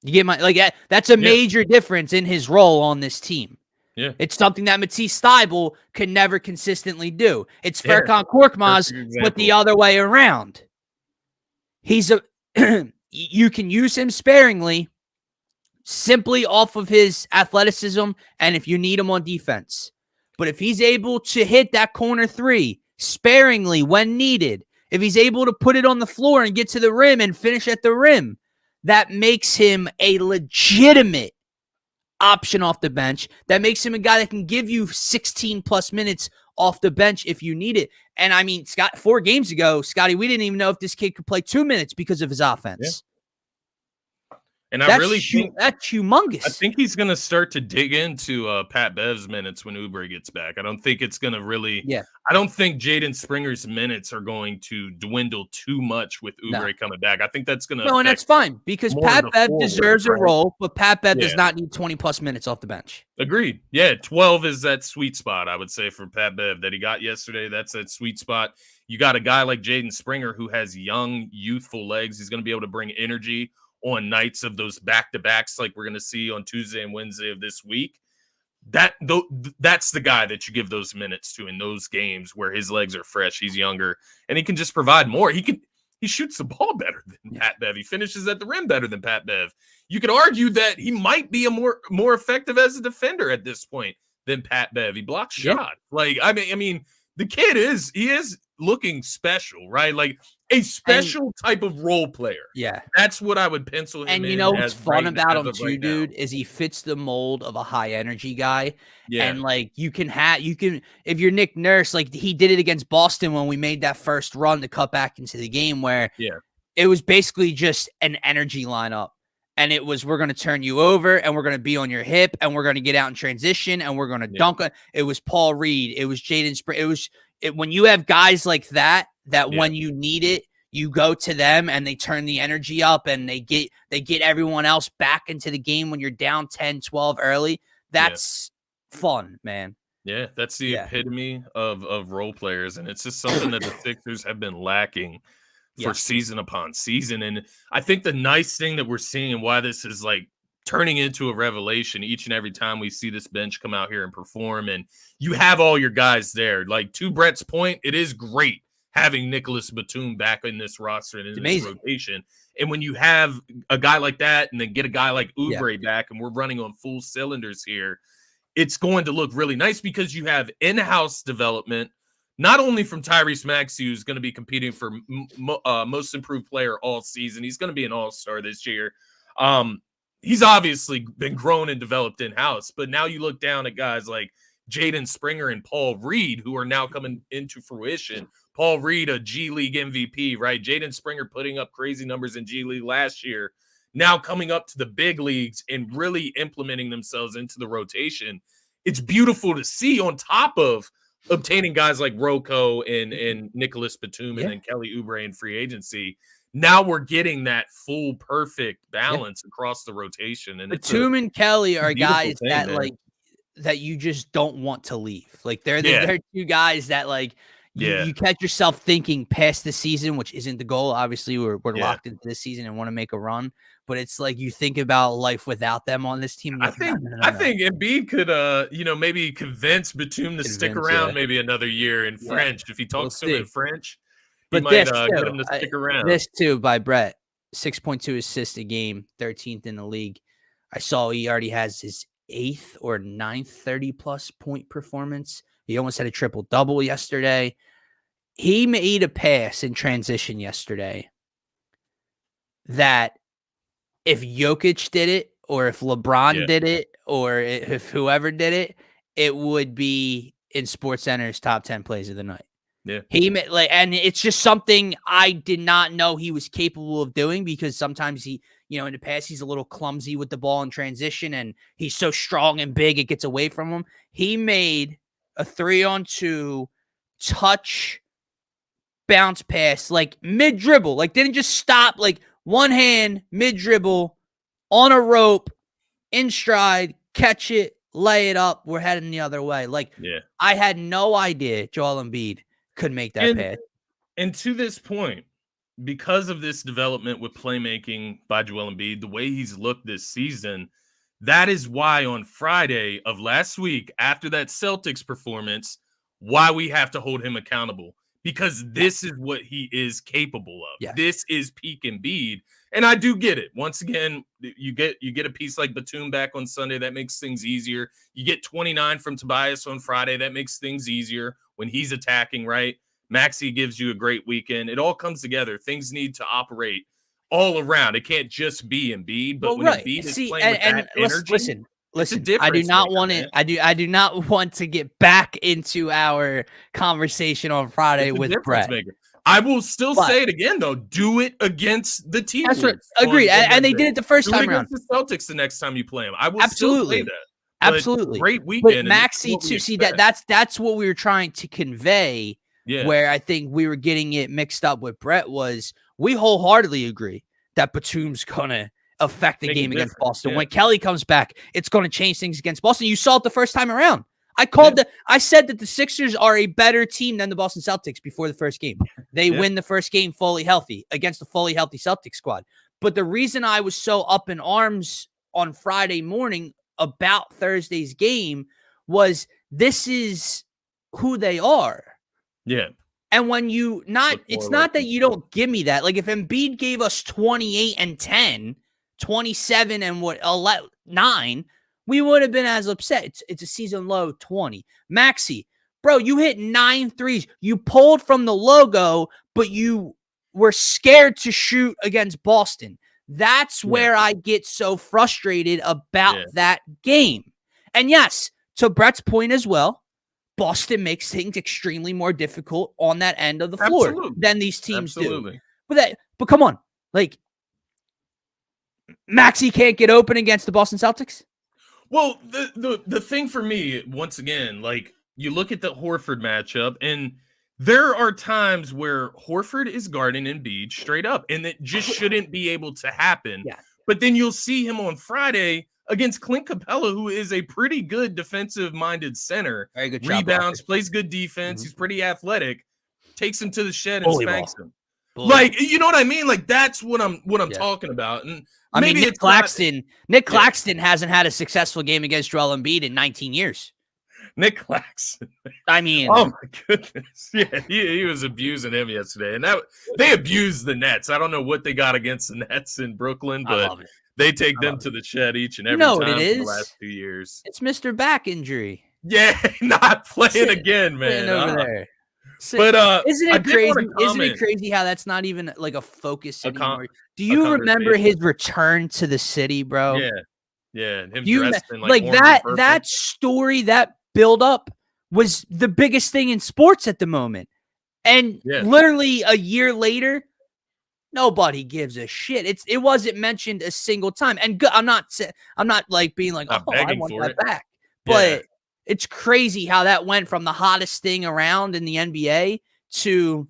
You get my that's a major difference in his role on this team. It's something that Matisse Thybulle can never consistently do. It's Furkan Korkmaz, but the other way around. He's a you can use him sparingly, simply off of his athleticism, and if you need him on defense. But if he's able to hit that corner three sparingly when needed, if he's able to put it on the floor and get to the rim and finish at the rim, that makes him a legitimate option off the bench. That makes him a guy that can give you 16 plus minutes off the bench if you need it. And I mean, 4 games ago, Scotty, we didn't even know if this kid could play 2 minutes because of his offense. Yeah. And I really think that's humongous. I think he's going to start to dig into Pat Bev's minutes when Oubre gets back. I don't think it's going to really. Yeah. I don't think Jaden Springer's minutes are going to dwindle too much with Oubre coming back. I think that's going to. No, and that's fine because Pat Bev deserves a role, but Pat Bev does not need 20 plus minutes off the bench. Agreed. Yeah, 12 is that sweet spot, I would say, for Pat Bev that he got yesterday. That's that sweet spot. You got a guy like Jaden Springer who has young, youthful legs. He's going to be able to bring energy on nights of those back-to-backs like we're going to see on Tuesday and Wednesday of this week. That's the guy that you give those minutes to in those games where his legs are fresh, he's younger, and he can just provide more. He shoots the ball better than Pat Bev. He finishes at the rim better than Pat Bev. You could argue that he might be a more effective as a defender at this point than Pat Bev. He blocks shot. Like, I mean, the kid is looking special, right? Like a special type of role player. Yeah. That's what I would pencil him in. And you know what's fun about him too, dude, is he fits the mold of a high energy guy. Yeah. And like you can if you're Nick Nurse, like he did it against Boston when we made that first run to cut back into the game where it was basically just an energy lineup. And it was, we're going to turn you over and we're going to be on your hip and we're going to get out in transition and we're going to dunk on. It was Paul Reed. It was Jaden Springer. When you have guys like that when you need it, you go to them and they turn the energy up and they get everyone else back into the game when you're down 10, 12 early. That's fun, man. Yeah, that's the epitome of role players. And it's just something that the Sixers have been lacking for season upon season. And I think the nice thing that we're seeing and why this is like turning into a revelation each and every time we see this bench come out here and perform, and you have all your guys there. Like, to Brett's point, it is great having Nicholas Batum back in this roster and in this rotation. And when you have a guy like that and then get a guy like Oubre back and we're running on full cylinders here, it's going to look really nice because you have in-house development, not only from Tyrese Maxey, who's going to be competing for most improved player all season. He's going to be an all-star this year. He's obviously been grown and developed in-house, but now you look down at guys like Jaden Springer and Paul Reed, who are now coming into fruition. Paul Reed, a G League MVP, right? Jaden Springer putting up crazy numbers in G League last year, now coming up to the big leagues and really implementing themselves into the rotation. It's beautiful to see, on top of obtaining guys like Rocco and Nicholas Batum and then Kelly Oubre in free agency. Now we're getting that full perfect balance across the rotation. And Batum and Kelly are guys that like that you just don't want to leave. Like they're two guys that like you catch yourself thinking past the season, which isn't the goal. Obviously, we're locked into this season and want to make a run. But it's like you think about life without them on this team. I think Embiid could maybe convince Batum to stick around maybe another year in French. If he talks to him in French, he might get him to stick around. This too by Brett, 6.2 assists a game, 13th in the league. I saw he already has his 8th or 9th 30-plus point performance. He almost had a triple-double yesterday. He made a pass in transition yesterday that if Jokic did it, or if LeBron did it, or if whoever did it, it would be in SportsCenter's top 10 plays of the night. Yeah, and it's just something I did not know he was capable of doing, because sometimes he, in the past, he's a little clumsy with the ball in transition, and he's so strong and big it gets away from him. He made a 3-on-2 touch bounce pass, like mid dribble, like didn't just stop, like one hand mid dribble on a rope, in stride, catch it, lay it up. We're heading the other way. Like, I had no idea Joel Embiid could make that pass. And to this point, because of this development with playmaking by Joel Embiid, the way he's looked this season, that is why on Friday of last week, after that Celtics performance, why we have to hold him accountable. because this is what he is capable of. Yes. This is peak Embiid. And I do get it. Once again, you get a piece like Batum back on Sunday. That makes things easier. You get 29 from Tobias on Friday. That makes things easier when he's attacking, right? Maxey gives you a great weekend. It all comes together. Things need to operate all around. It can't just be Embiid, but when Embiid is playing with that energy, listen, I do not want to. I do not want to get back into our conversation on Friday with Brett. Maker. I will still say it again, though. Do it against the team. That's right. Agreed. And they did it the first time around. Do it against the Celtics the next time you play them. I will still say that. Absolutely. Great weekend. But Maxey, to see that's what we were trying to convey. Yeah. Where I think we were getting it mixed up with Brett was we wholeheartedly agree that Batum's gonna affect the game against Boston. Yeah. When Kelly comes back, it's going to change things against Boston. You saw it the first time around. I said that the Sixers are a better team than the Boston Celtics before the first game. They win the first game fully healthy against the fully healthy Celtics squad. But the reason I was so up in arms on Friday morning about Thursday's game was this is who they are. Yeah. And when it's not that you don't give me that. Like if Embiid gave us 28 and 10, 27 and 9, we would have been as upset. It's a season low 20. Maxey, bro, you hit 9 threes. You pulled from the logo, but you were scared to shoot against Boston. That's where I get so frustrated about that game. And yes, to Brett's point as well, Boston makes things extremely more difficult on that end of the floor than these teams do. But come on, like Maxey can't get open against the Boston Celtics. Well, the thing for me, once again, like you look at the Horford matchup, and there are times where Horford is guarding Embiid straight up, and it just shouldn't be able to happen. Yeah. But then you'll see him on Friday against Clint Capella, who is a pretty good defensive-minded center. Very good rebounds, plays good defense. He's pretty athletic. Takes him to the shed and spanks him. Like, you know what I mean? Like that's what I'm talking about. And I mean, Nick Claxton hasn't had a successful game against Joel Embiid in 19 years. Nick Claxton. I mean, oh my goodness. Yeah, he was abusing him yesterday. And they abused the Nets. I don't know what they got against the Nets in Brooklyn, but they take them to the shed each and every time for the last 2 years. It's Mr. Back injury. Yeah, not playing again, man. Over there. So, but isn't it crazy? Isn't it crazy how that's not even like a focus anymore? Do you remember his return to the city, bro? Yeah. Him dressed in like that story, that build up was the biggest thing in sports at the moment. And literally a year later, nobody gives a shit. It wasn't mentioned a single time. And I'm not like being like, I want that back, but. It's crazy how that went from the hottest thing around in the NBA to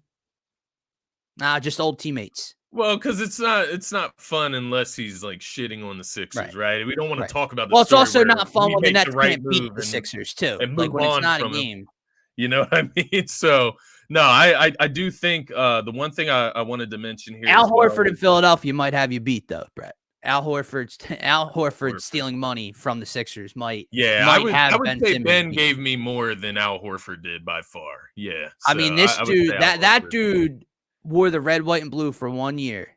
just old teammates. Well, because it's not fun unless he's like shitting on the Sixers, right? We don't want to talk about the Well, it's also not fun when the Nets can't beat the Sixers too. And like when it's not a game. You know what I mean? So no, I do think the one thing I wanted to mention here. Al Horford in Philadelphia might have you beat though, Brett. Al Horford stealing money from the Sixers might. Yeah, I would say Ben gave me more than Al Horford did by far. Yeah, so I mean this dude, that dude wore the red, white, and blue for 1 year,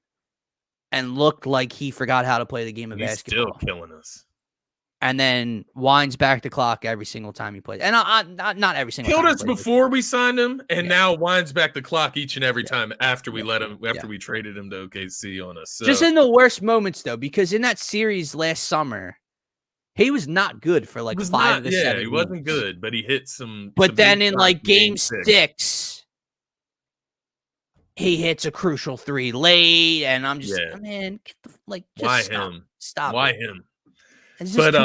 and looked like he forgot how to play the game of basketball. Still killing us. And then winds back the clock every single time he plays. And not every single time. Killed us before we signed him, and now winds back the clock each and every time after we let him, after we traded him to OKC on us. So. Just in the worst moments, though, because in that series last summer, he was not good for like 5 of the 7 he wasn't good, but he hit some. But then in like game 6, he hits a crucial 3 late, and I'm just, man, why stop. Him? Stop. Why him? But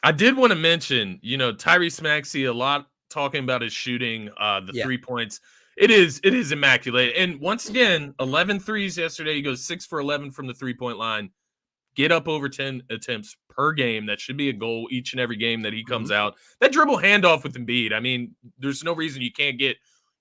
I did want to mention, Tyrese Maxey a lot talking about his shooting, the 3 points. It is immaculate. And once again, 11 threes yesterday. He goes 6 for 11 from the 3-point line. Get up over 10 attempts per game. That should be a goal each and every game that he comes out. That dribble handoff with Embiid. I mean, there's no reason you can't get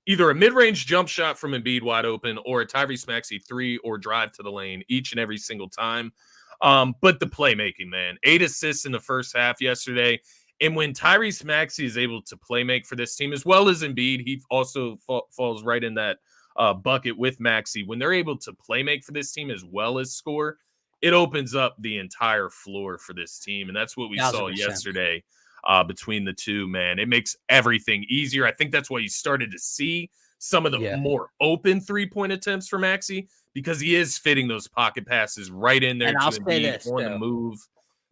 either a mid-range jump shot from Embiid wide open or a Tyrese Maxey 3 or drive to the lane each and every single time. But the playmaking, man, 8 assists in the first half yesterday. And when Tyrese Maxey is able to play make for this team, as well as Embiid, he also falls right in that bucket with Maxey. When they're able to play make for this team as well as score, it opens up the entire floor for this team. And that's what we 1,000%. saw yesterday between the two, man. It makes everything easier. I think that's why you started to see some of the more open three-point attempts for Maxey, because he is fitting those pocket passes right in there and to I'll say Embiid this, on the move.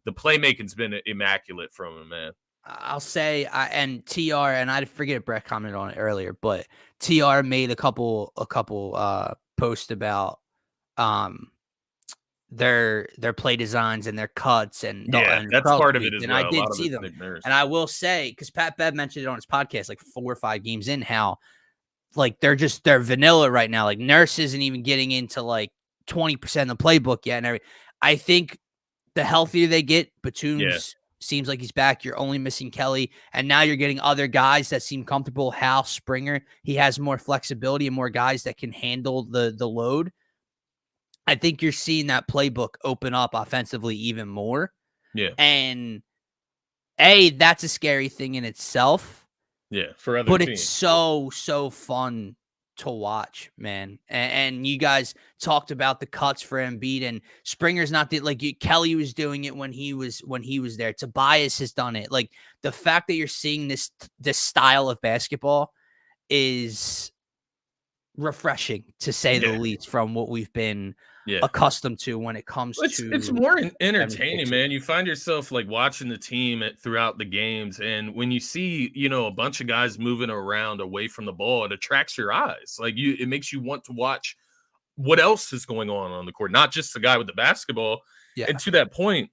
The playmaking's been immaculate from him, man. I'll say, and TR, and I forget Brett commented on it earlier, but TR made a couple posts about their play designs and their cuts and that's part of it as well. And I did see them, and I will say, because Pat Bev mentioned it on his podcast like 4 or 5 games in, how like they're vanilla right now. Like Nurse isn't even getting into like 20% of the playbook yet, and I think the healthier they get, Batum's seems like he's back. You're only missing Kelly, and now you're getting other guys that seem comfortable. Hal Springer, he has more flexibility and more guys that can handle the load. I think you're seeing that playbook open up offensively even more. Yeah. And that's a scary thing in itself. Yeah, for other but teams. It's so fun to watch, man. And you guys talked about the cuts for Embiid, and Springer's not Kelly was doing it when he was there. Tobias has done it. Like the fact that you're seeing this style of basketball is refreshing, to say the least, from what we've been accustomed to when it comes to. It's more entertaining, man. You find yourself like watching the team throughout the games, and when you see a bunch of guys moving around away from the ball, it attracts your eyes. Like it makes you want to watch what else is going on the court, not just the guy with the basketball. And to that point,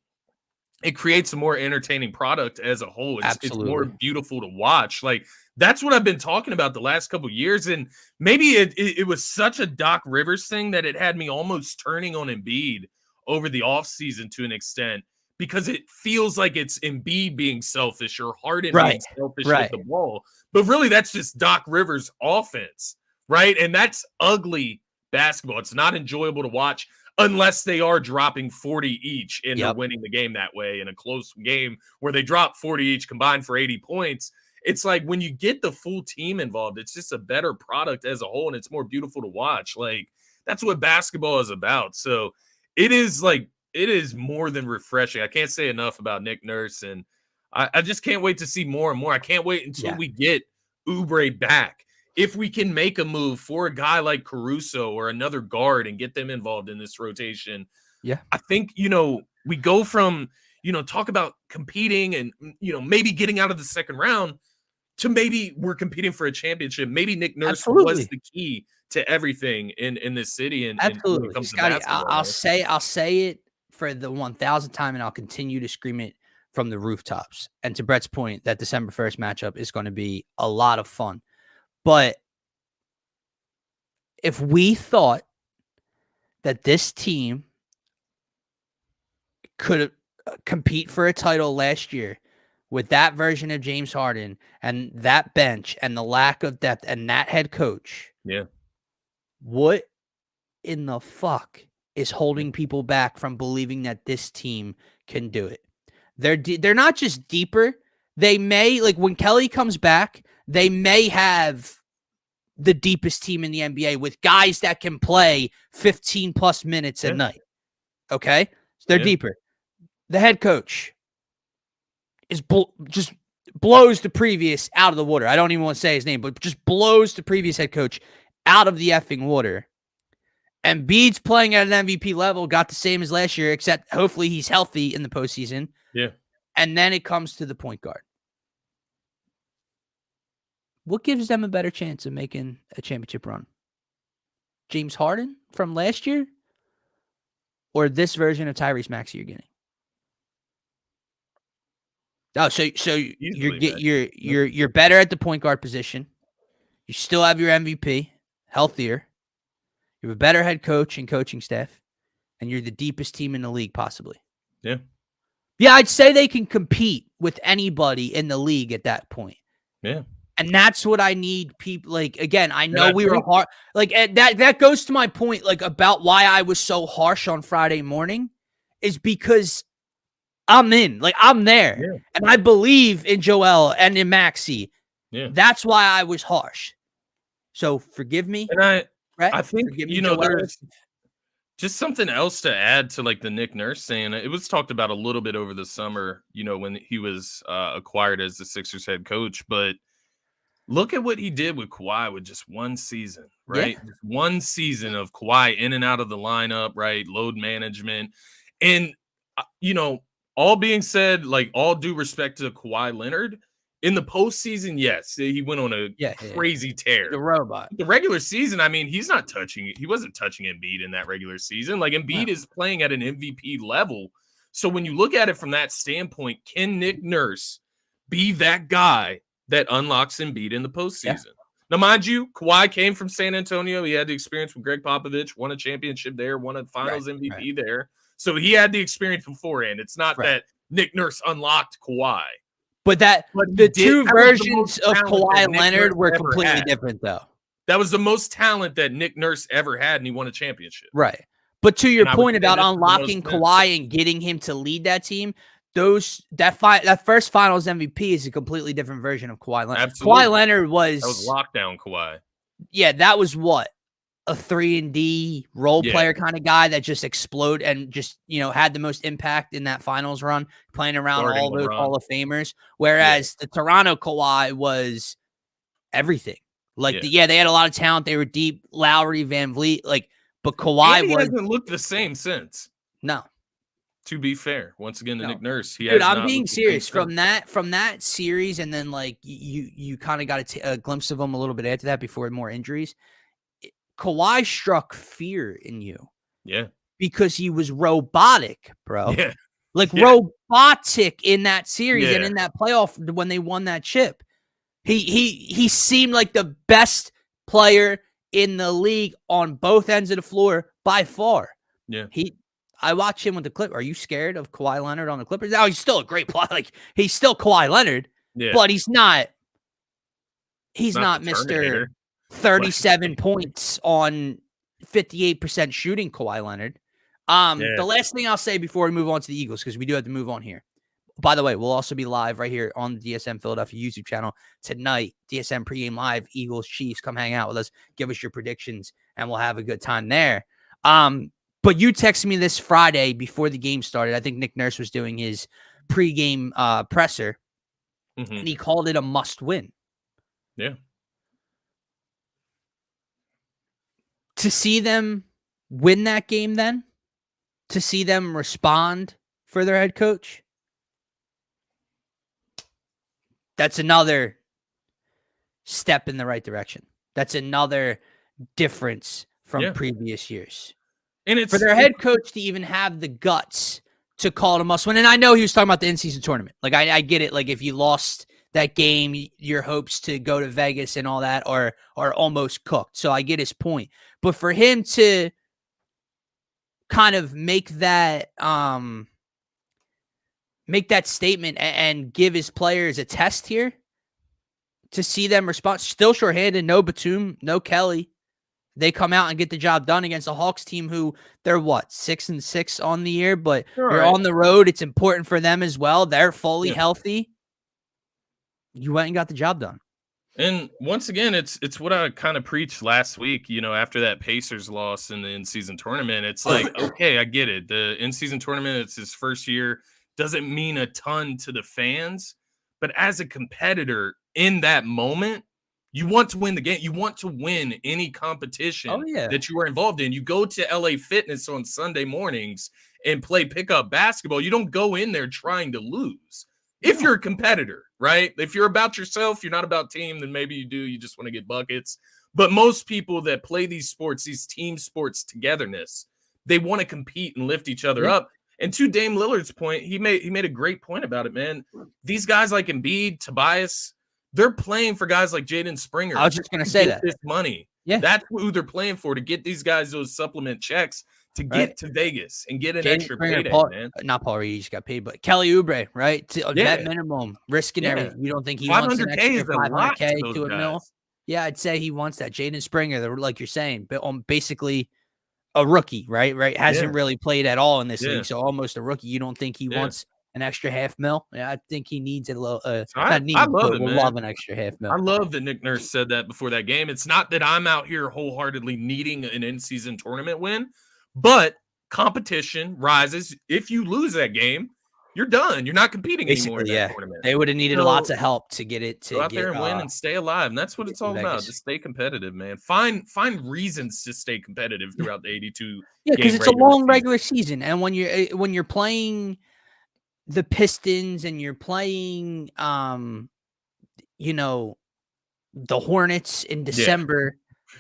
it creates a more entertaining product as a whole. It's more beautiful to watch. Like that's what I've been talking about the last couple of years. And maybe it was such a Doc Rivers thing that it had me almost turning on Embiid over the offseason to an extent, because it feels like it's Embiid being selfish or Harden being selfish with the ball. But really, that's just Doc Rivers' offense, right? And that's ugly basketball. It's not enjoyable to watch unless they are dropping 40 each and they're winning the game that way in a close game where they drop 40 each combined for 80 points. It's like when you get the full team involved, it's just a better product as a whole, and it's more beautiful to watch. Like that's what basketball is about. So it is more than refreshing. I can't say enough about Nick Nurse, and I just can't wait to see more and more. I can't wait until we get Oubre back. If we can make a move for a guy like Caruso or another guard and get them involved in this rotation, I think, we go from, talk about competing and, maybe getting out of the second round to maybe we're competing for a championship. Maybe Nick Nurse was the key to everything in this city. And when it comes Scotty, to basketball, I'll say it for the 1,000th time, and I'll continue to scream it from the rooftops. And to Brett's point, that December 1st matchup is going to be a lot of fun. But if we thought that this team could compete for a title last year with that version of James Harden and that bench and the lack of depth and that head coach, what in the fuck is holding people back from believing that this team can do it? They're not just deeper. They may, like when Kelly comes back, they may have the deepest team in the NBA with guys that can play 15 plus minutes a night. Okay. So they're deeper. The head coach is just blows the previous out of the water. I don't even want to say his name, but just blows the previous head coach out of the effing water. And Embiid's playing at an MVP level, got the same as last year, except hopefully he's healthy in the postseason. Yeah. And then it comes to the point guard. What gives them a better chance of making a championship run? James Harden from last year, or this version of Tyrese Maxey you're getting? Oh, so you're better at the point guard position. You still have your MVP, healthier. You have a better head coach and coaching staff, and you're the deepest team in the league, possibly. Yeah. Yeah, I'd say they can compete with anybody in the league at that point. Yeah. And that's what I need people like. Again, I know we were hard. Like that goes to my point, like about why I was so harsh on Friday morning, is because I'm in. Like, I'm there. Yeah. And I believe in Joel and in Maxey. Yeah. That's why I was harsh. So forgive me. And Right? I think, Forgive me, you know, Joel. there's just something else to add to like the Nick Nurse saying. It was talked about a little bit over the summer, you know, when he was acquired as the Sixers head coach. But look at what he did with Kawhi with just one season, right? Yeah. Just one season of Kawhi in and out of the lineup, right? Load management. And, you know, all being said, like all due respect to Kawhi Leonard, in the postseason, yes, he went on a crazy tear. The robot. The regular season, I mean, he's not touching it. He wasn't touching Embiid in that regular season. Like Embiid is playing at an MVP level. So when you look at it from that standpoint, can Nick Nurse be that guy that unlocks Embiid in the postseason? Yeah. Now, mind you, Kawhi came from San Antonio. He had the experience with Greg Popovich, won a championship there, won a Finals MVP there. So he had the experience beforehand. It's not that Nick Nurse unlocked Kawhi. But the two versions of Kawhi Leonard were completely different, though. That was the most talent that Nick Nurse ever had, and he won a championship. Right. But to your point about unlocking Kawhi and getting him to lead that team, that first Finals MVP is a completely different version of Kawhi Leonard. Absolutely. Kawhi Leonard was lockdown Kawhi. Yeah, that was what? A 3-and-D role player kind of guy that just exploded and just, you know, had the most impact in that finals run, playing around all those Hall of Famers. Whereas the Toronto Kawhi was everything. Like, they had a lot of talent. They were deep. Lowry, Van Vliet, but Kawhi hasn't looked the same since. No. To be fair, once again, to Nick Nurse, Dude, I'm being serious from that series, and then you kind of got a glimpse of him a little bit after that before more injuries. Kawhi struck fear in you. Yeah. Because he was robotic, bro. Yeah. Robotic in that series and in that playoff when they won that chip. He seemed like the best player in the league on both ends of the floor by far. Yeah. I watch him with the Clippers. Are you scared of Kawhi Leonard on the Clippers? Now he's still a great player. He's still Kawhi Leonard, but he's not Mr. 37 points on 58% shooting Kawhi Leonard. The last thing I'll say before we move on to the Eagles, because we do have to move on here. By the way, we'll also be live right here on the DSM Philadelphia YouTube channel tonight. DSM pregame live, Eagles, Chiefs. Come hang out with us. Give us your predictions, and we'll have a good time there. But you texted me this Friday before the game started. I think Nick Nurse was doing his pregame presser, and he called it a must-win. Yeah. To see them win that game then, to see them respond for their head coach, that's another step in the right direction. That's another difference from previous years. And it's for their head coach to even have the guts to call it a must-win. And I know he was talking about the in-season tournament. I get it. If you lost that game, your hopes to go to Vegas and all that are almost cooked. So I get his point. But for him to kind of make that statement and give his players a test here, to see them respond, still shorthanded, no Batum, no Kelly. They come out and get the job done against a Hawks team who they're 6-6 on the year, but you're on the road. It's important for them as well. They're fully healthy. You went and got the job done. And once again, it's what I kind of preached last week, after that Pacers loss in the in-season tournament. It's okay, I get it. The in-season tournament, it's his first year. Doesn't mean a ton to the fans. But as a competitor in that moment, you want to win the game. You want to win any competition that you are involved in. You go to LA Fitness on Sunday mornings and play pickup basketball. You don't go in there trying to lose. If you're a competitor, right? If you're about yourself, you're not about team, then maybe you do. You just want to get buckets. But most people that play these sports, these team sports togetherness, they want to compete and lift each other up. And to Dame Lillard's point, he made a great point about it, man. These guys like Embiid, Tobias, they're playing for guys like Jaden Springer. I was just going to say that. This money. Yeah. That's who they're playing for, to get these guys those supplement checks to get to Vegas and get an extra payday, man. Not Paul Reed, just got paid, but Kelly Oubre, right? That minimum, risking everything. You don't think he wants an extra $500K to a mil? Yeah, I'd say he wants that. Jaden Springer, like you're saying, but basically a rookie, right? Hasn't really played at all in this league, so almost a rookie. You don't think he wants an extra $500,000. Yeah, I think he needs a little. I Not need, love but it, will man. love an extra $500,000. I love that Nick Nurse said that before that game. It's not that I'm out here wholeheartedly needing an in-season tournament win, but competition rises. If you lose that game, you're done. You're not competing anymore in that tournament. They would have needed lots of help to get it to go out there and win and stay alive. And that's what it's all about. Just stay competitive, man. Find reasons to stay competitive throughout the 82. Yeah, because it's a long regular season, and when you're playing the Pistons and you're playing, the Hornets in December.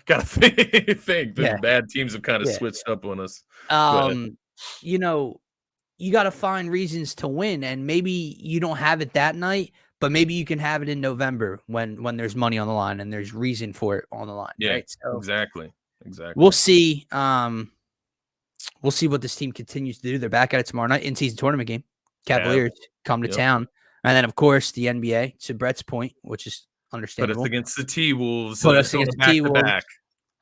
Gotta think the bad teams have kind of switched up on us. You got to find reasons to win, and maybe you don't have it that night, but maybe you can have it in November when there's money on the line and there's reason for it on the line. Yeah, right? So exactly. We'll see. We'll see what this team continues to do. They're back at it tomorrow night, in-season tournament game. Cavaliers come to town, and then of course the NBA. To Brett's point, which is understandable. Put us against the T-Wolves. Put us against the T-Wolves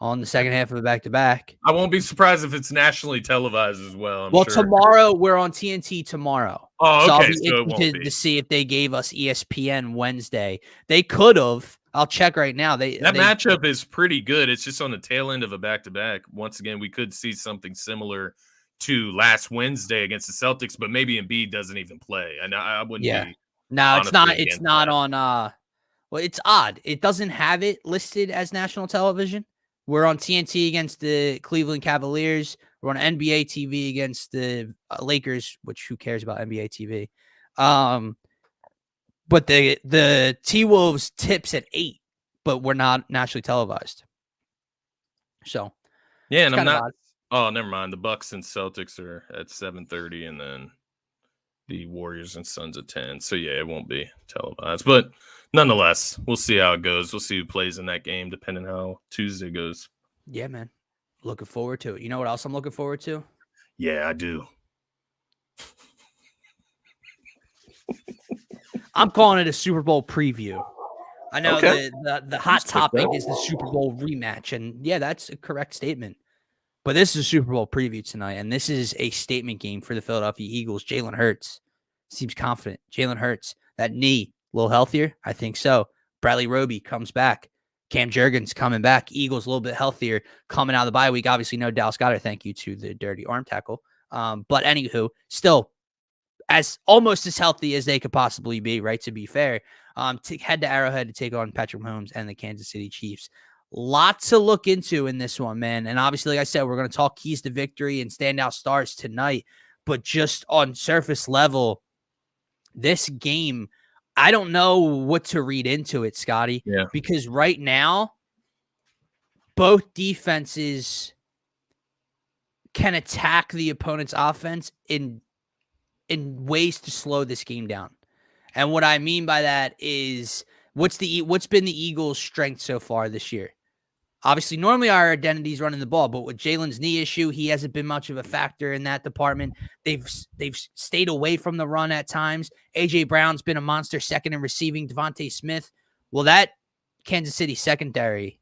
on the second half of a back-to-back. I won't be surprised if it's nationally televised as well. I'm sure. Tomorrow we're on TNT tomorrow. Oh, okay. So I'll be interested to see if they gave us ESPN Wednesday. They could have. I'll check right now. That matchup is pretty good. It's just on the tail end of a back-to-back. Once again, we could see something similar to last Wednesday against the Celtics, but maybe Embiid doesn't even play. And I wouldn't be. No, it's not. It's not on. Well, it's odd. It doesn't have it listed as national television. We're on TNT against the Cleveland Cavaliers. We're on NBA TV against the Lakers, which who cares about NBA TV? But the T-Wolves tips at 8, but we're not nationally televised. So yeah, and I'm not. Oh, never mind. The Bucks and Celtics are at 7:30, and then the Warriors and Suns at 10. So yeah, it won't be televised, but nonetheless, we'll see how it goes. We'll see who plays in that game, depending how Tuesday goes. Yeah, man. Looking forward to it. You know what else I'm looking forward to? Yeah, I do. I'm calling it a Super Bowl preview. I know the hot topic is the Super Bowl rematch, and yeah, that's a correct statement. But this is a Super Bowl preview tonight, and this is a statement game for the Philadelphia Eagles. Jalen Hurts seems confident. Jalen Hurts, that knee, a little healthier? I think so. Bradley Roby comes back. Cam Jurgens coming back. Eagles a little bit healthier coming out of the bye week. Obviously, no Dallas Goedert. Thank you to the dirty arm tackle. But anywho, still almost as healthy as they could possibly be, right? To be fair, to head to Arrowhead to take on Patrick Mahomes and the Kansas City Chiefs. Lots to look into in this one, man. And obviously, like I said, we're going to talk keys to victory and standout stars tonight. But just on surface level, this game, I don't know what to read into it, Scotty. Yeah. Because right now, both defenses can attack the opponent's offense in ways to slow this game down. And what I mean by that is what's been the Eagles' strength so far this year? Obviously, normally our identity is running the ball, but with Jalen's knee issue, he hasn't been much of a factor in that department. They've stayed away from the run at times. A.J. Brown's been a monster second in receiving. Devontae Smith, well, that Kansas City secondary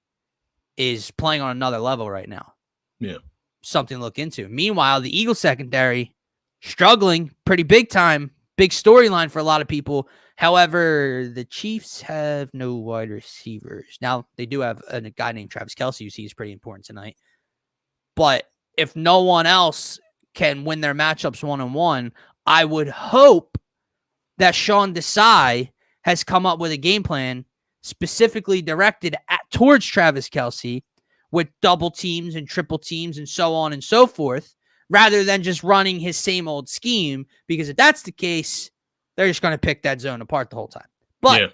is playing on another level right now. Yeah. Something to look into. Meanwhile, the Eagles secondary struggling pretty big time. Big storyline for a lot of people. However, the Chiefs have no wide receivers. Now, they do have a guy named Travis Kelce, who seems pretty important tonight. But if no one else can win their matchups one-on-one, I would hope that Sean Desai has come up with a game plan specifically directed towards Travis Kelce with double teams and triple teams and so on and so forth, rather than just running his same old scheme, because if that's the case, they're just going to pick that zone apart the whole time. But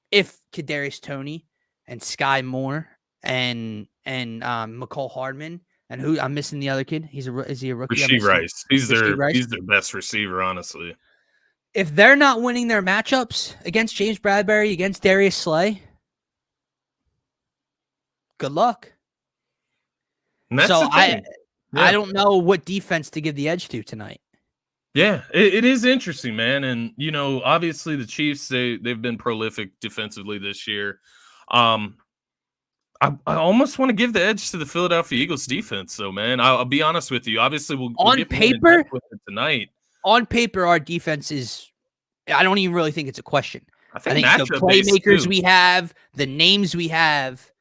if Kadarius Toney and Sky Moore and McCole Hardman and who I'm missing the other kid, is he a rookie? Rasheed Rice. He's their best receiver, honestly. If they're not winning their matchups against James Bradbury, against Darius Slay, good luck. So I don't know what defense to give the edge to tonight. Yeah, it is interesting, man. And, obviously the Chiefs, they've been prolific defensively this year. I almost want to give the edge to the Philadelphia Eagles defense, though, man. I'll be honest with you. Obviously, we'll get paper with it tonight. on paper, our defense is, I don't even really think it's a question. I think the playmakers we have, the names we have,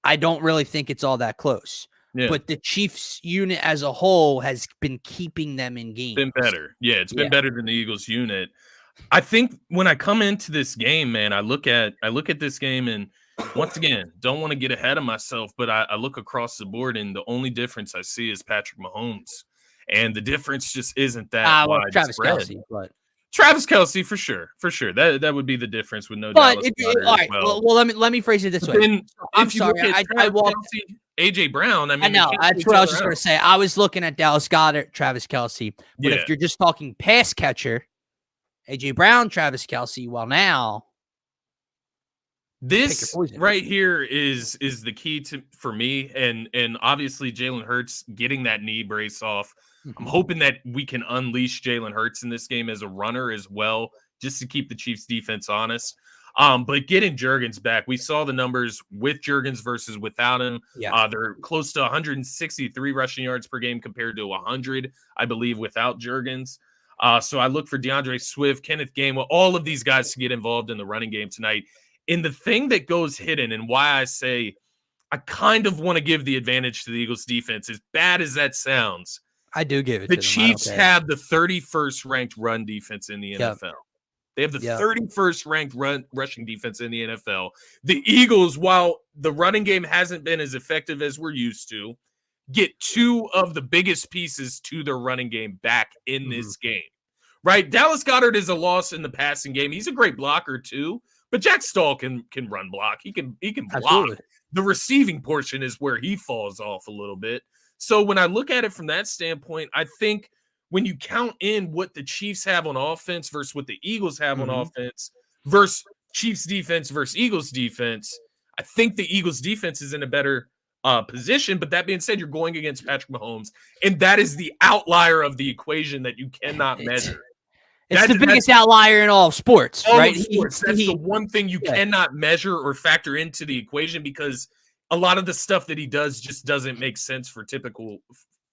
I don't really think it's all that close. Yeah. But the Chiefs unit as a whole has been keeping them in games. Been better. Yeah, it's been better than the Eagles unit. I think when I come into this game, man, I look at this game, and once again, don't want to get ahead of myself, but I look across the board, and the only difference I see is Patrick Mahomes. And the difference just isn't that wide. Travis Kelce, but Travis Kelce for sure. That would be the difference with no Dallas Goedert all right, well, let me phrase it this way. I'm sorry, I walked AJ Brown. I mean, I know that's what I was just going to say. I was looking at Dallas Goedert, Travis Kelce, but if you're just talking pass catcher, AJ Brown, Travis Kelce. Well, now this right here is the key for me, and obviously Jalen Hurts getting that knee brace off. I'm hoping that we can unleash Jalen Hurts in this game as a runner as well, just to keep the Chiefs defense honest. But getting Jurgens back, we saw the numbers with Jurgens versus without him. Yeah. They're close to 163 rushing yards per game compared to 100, I believe, without Jurgens. So I look for DeAndre Swift, Kenneth Gainwell, all of these guys to get involved in the running game tonight. And the thing that goes hidden, and why I say I kind of want to give the advantage to the Eagles defense, as bad as that sounds, I do give it the to Chiefs have the 31st ranked run defense in the NFL. They have the 31st ranked rushing defense in the NFL. The Eagles, while the running game hasn't been as effective as we're used to, get two of the biggest pieces to their running game back in this game. Right? Dallas Goedert is a loss in the passing game. He's a great blocker too, but Jack Stahl can run block. He can block. Absolutely. The receiving portion is where he falls off a little bit. So when I look at it from that standpoint, I think when you count in what the Chiefs have on offense versus what the Eagles have on offense versus Chiefs defense versus Eagles defense, I think the Eagles defense is in a better position. But that being said, you're going against Patrick Mahomes, and that is the outlier of the equation that you cannot measure. It's the biggest outlier in all of sports, right? That's the one thing you cannot measure or factor into the equation, because a lot of the stuff that he does just doesn't make sense for typical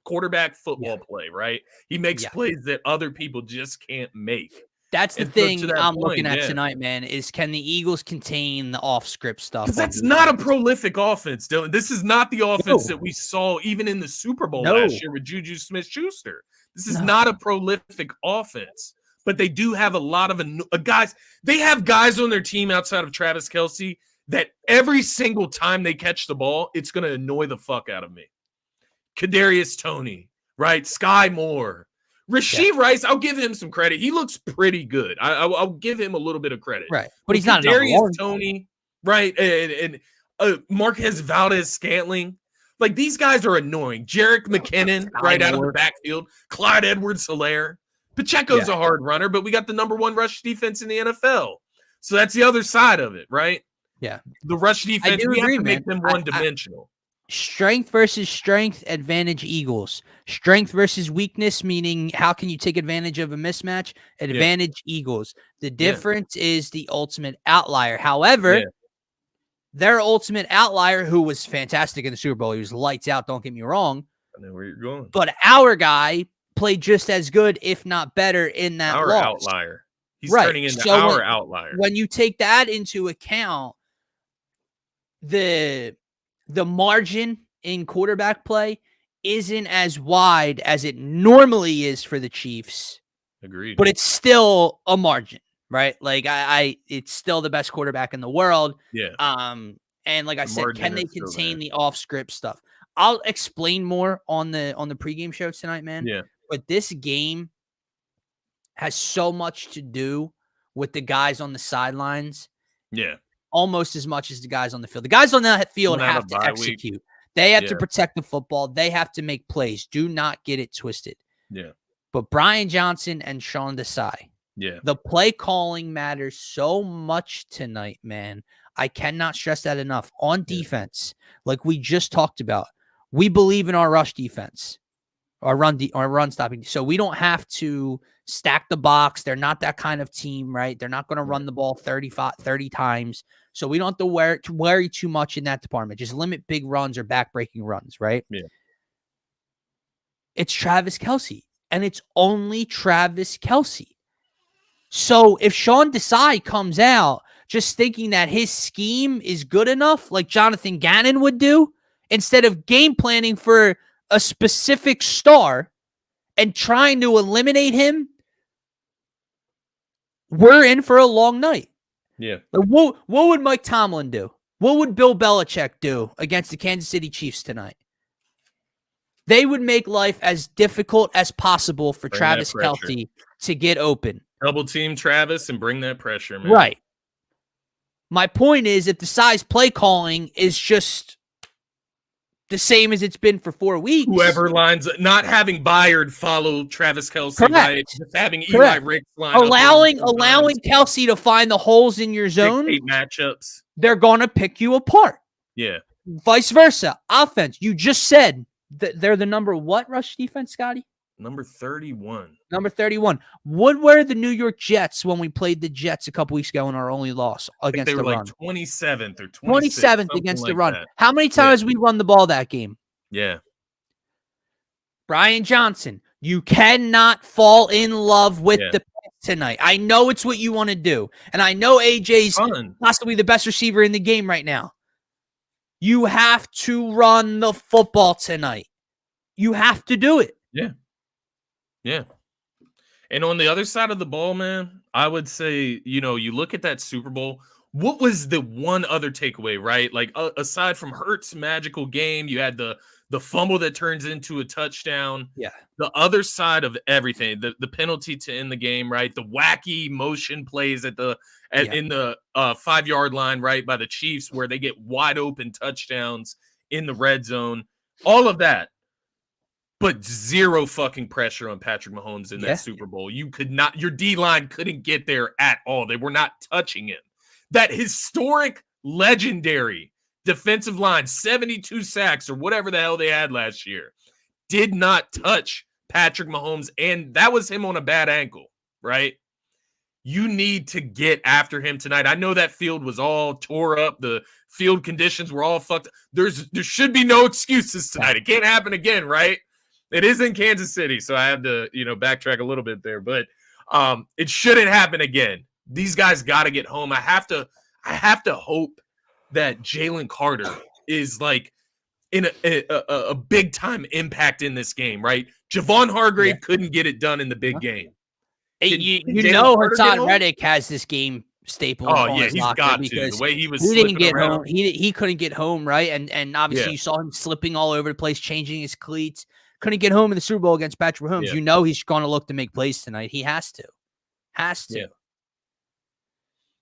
quarterback football play, right? He makes plays that other people just can't make. That's the thing I'm looking at tonight, man, is can the Eagles contain the off-script stuff? Because that's not a prolific offense, Dylan. This is not the offense that we saw even in the Super Bowl last year with Juju Smith-Schuster. This is not a prolific offense. But they do have a lot of guys. They have guys on their team outside of Travis Kelce that every single time they catch the ball, it's going to annoy the fuck out of me. Kadarius Toney, right? Sky Moore. Rashee Rice, I'll give him some credit. He looks pretty good. I'll give him a little bit of credit. Right. But he's not Kadarius Toney, right? And Marquez Valdez-Scantling. Like, these guys are annoying. Jerick McKinnon, right out of the backfield. Clyde Edwards-Helaire. Pacheco's a hard runner, but we got the number one rush defense in the NFL. So that's the other side of it, right? Yeah. The rush defense, we have to make them one-dimensional. Strength versus strength, advantage Eagles. Strength versus weakness, meaning how can you take advantage of a mismatch? Advantage Eagles. The difference is the ultimate outlier. However, their ultimate outlier, who was fantastic in the Super Bowl, he was lights out, don't get me wrong. I know where you're going. But our guy played just as good, if not better, in that our loss. Outlier. He's turning into our outlier. When you take that into account, the margin in quarterback play isn't as wide as it normally is for the Chiefs. Agreed. But it's still a margin, right? Like it's still the best quarterback in the world. Yeah. And like I said, can they contain the off-script stuff? I'll explain more on the pregame show tonight, man. Yeah. But this game has so much to do with the guys on the sidelines. Yeah. Almost as much as the guys on the field. The guys on that field have to execute. Week. They have to protect the football. They have to make plays. Do not get it twisted. Yeah. But Brian Johnson and Sean Desai. Yeah. The play calling matters so much tonight, man. I cannot stress that enough. On defense, like we just talked about, we believe in our rush defense. Our run stopping. So we don't have to stack the box. They're not that kind of team, right? They're not going to run the ball 30 times. So we don't have to worry too much in that department. Just limit big runs or back-breaking runs, right? Yeah. It's Travis Kelce. and it's only Travis Kelce. So if Sean Desai comes out just thinking that his scheme is good enough, like Jonathan Gannon would do, instead of game planning for a specific star and trying to eliminate him, we're in for a long night. Yeah. Like, what would Mike Tomlin do? What would Bill Belichick do against the Kansas City Chiefs tonight? They would make life as difficult as possible for Travis Kelce to get open. Double team Travis and bring that pressure, man. Right. My point is, if the size play calling is just the same as it's been for 4 weeks. Whoever lines up, not having Byard follow Travis Kelce, correct. Right? Just having Eli Ricks line allowing Kelce to find the holes in your zone. Dictate matchups. They're going to pick you apart. Yeah. Vice versa. Offense. You just said that they're the number what rush defense, Scotty? Number 31. Number 31. What were the New York Jets when we played the Jets a couple weeks ago in our only loss against the run? 27th or 27th against the run. How many times we run the ball that game? Yeah. Brian Johnson, you cannot fall in love with the pass tonight. I know it's what you want to do. And I know AJ's possibly the best receiver in the game right now. You have to run the football tonight. You have to do it. Yeah. Yeah. And on the other side of the ball, man, I would say, you look at that Super Bowl. What was the one other takeaway, right? Like, aside from Hurts' magical game, you had the fumble that turns into a touchdown. Yeah. The other side of everything, the penalty to end the game, right? The wacky motion plays in the 5-yard line, right, by the Chiefs, where they get wide open touchdowns in the red zone. All of that. But zero fucking pressure on Patrick Mahomes in that Super Bowl. You could not, your D-line couldn't get there at all. They were not touching him. That historic, legendary defensive line, 72 sacks or whatever the hell they had last year, did not touch Patrick Mahomes. And that was him on a bad ankle, right? You need to get after him tonight. I know that field was all tore up. The field conditions were all fucked. There should be no excuses tonight. It can't happen again, right? It is in Kansas City, so I have to, backtrack a little bit there. But it shouldn't happen again. These guys got to get home. I have to hope that Jalen Carter is like in a big time impact in this game, right? Javon Hargrave couldn't get it done in the big game. Hassan Reddick has this game staple. Oh yeah, he's got to. The way he was, he didn't get home. He couldn't get home, right? And obviously you saw him slipping all over the place, changing his cleats. Couldn't get home in the Super Bowl against Patrick Mahomes. Yeah. He's going to look to make plays tonight. He has to.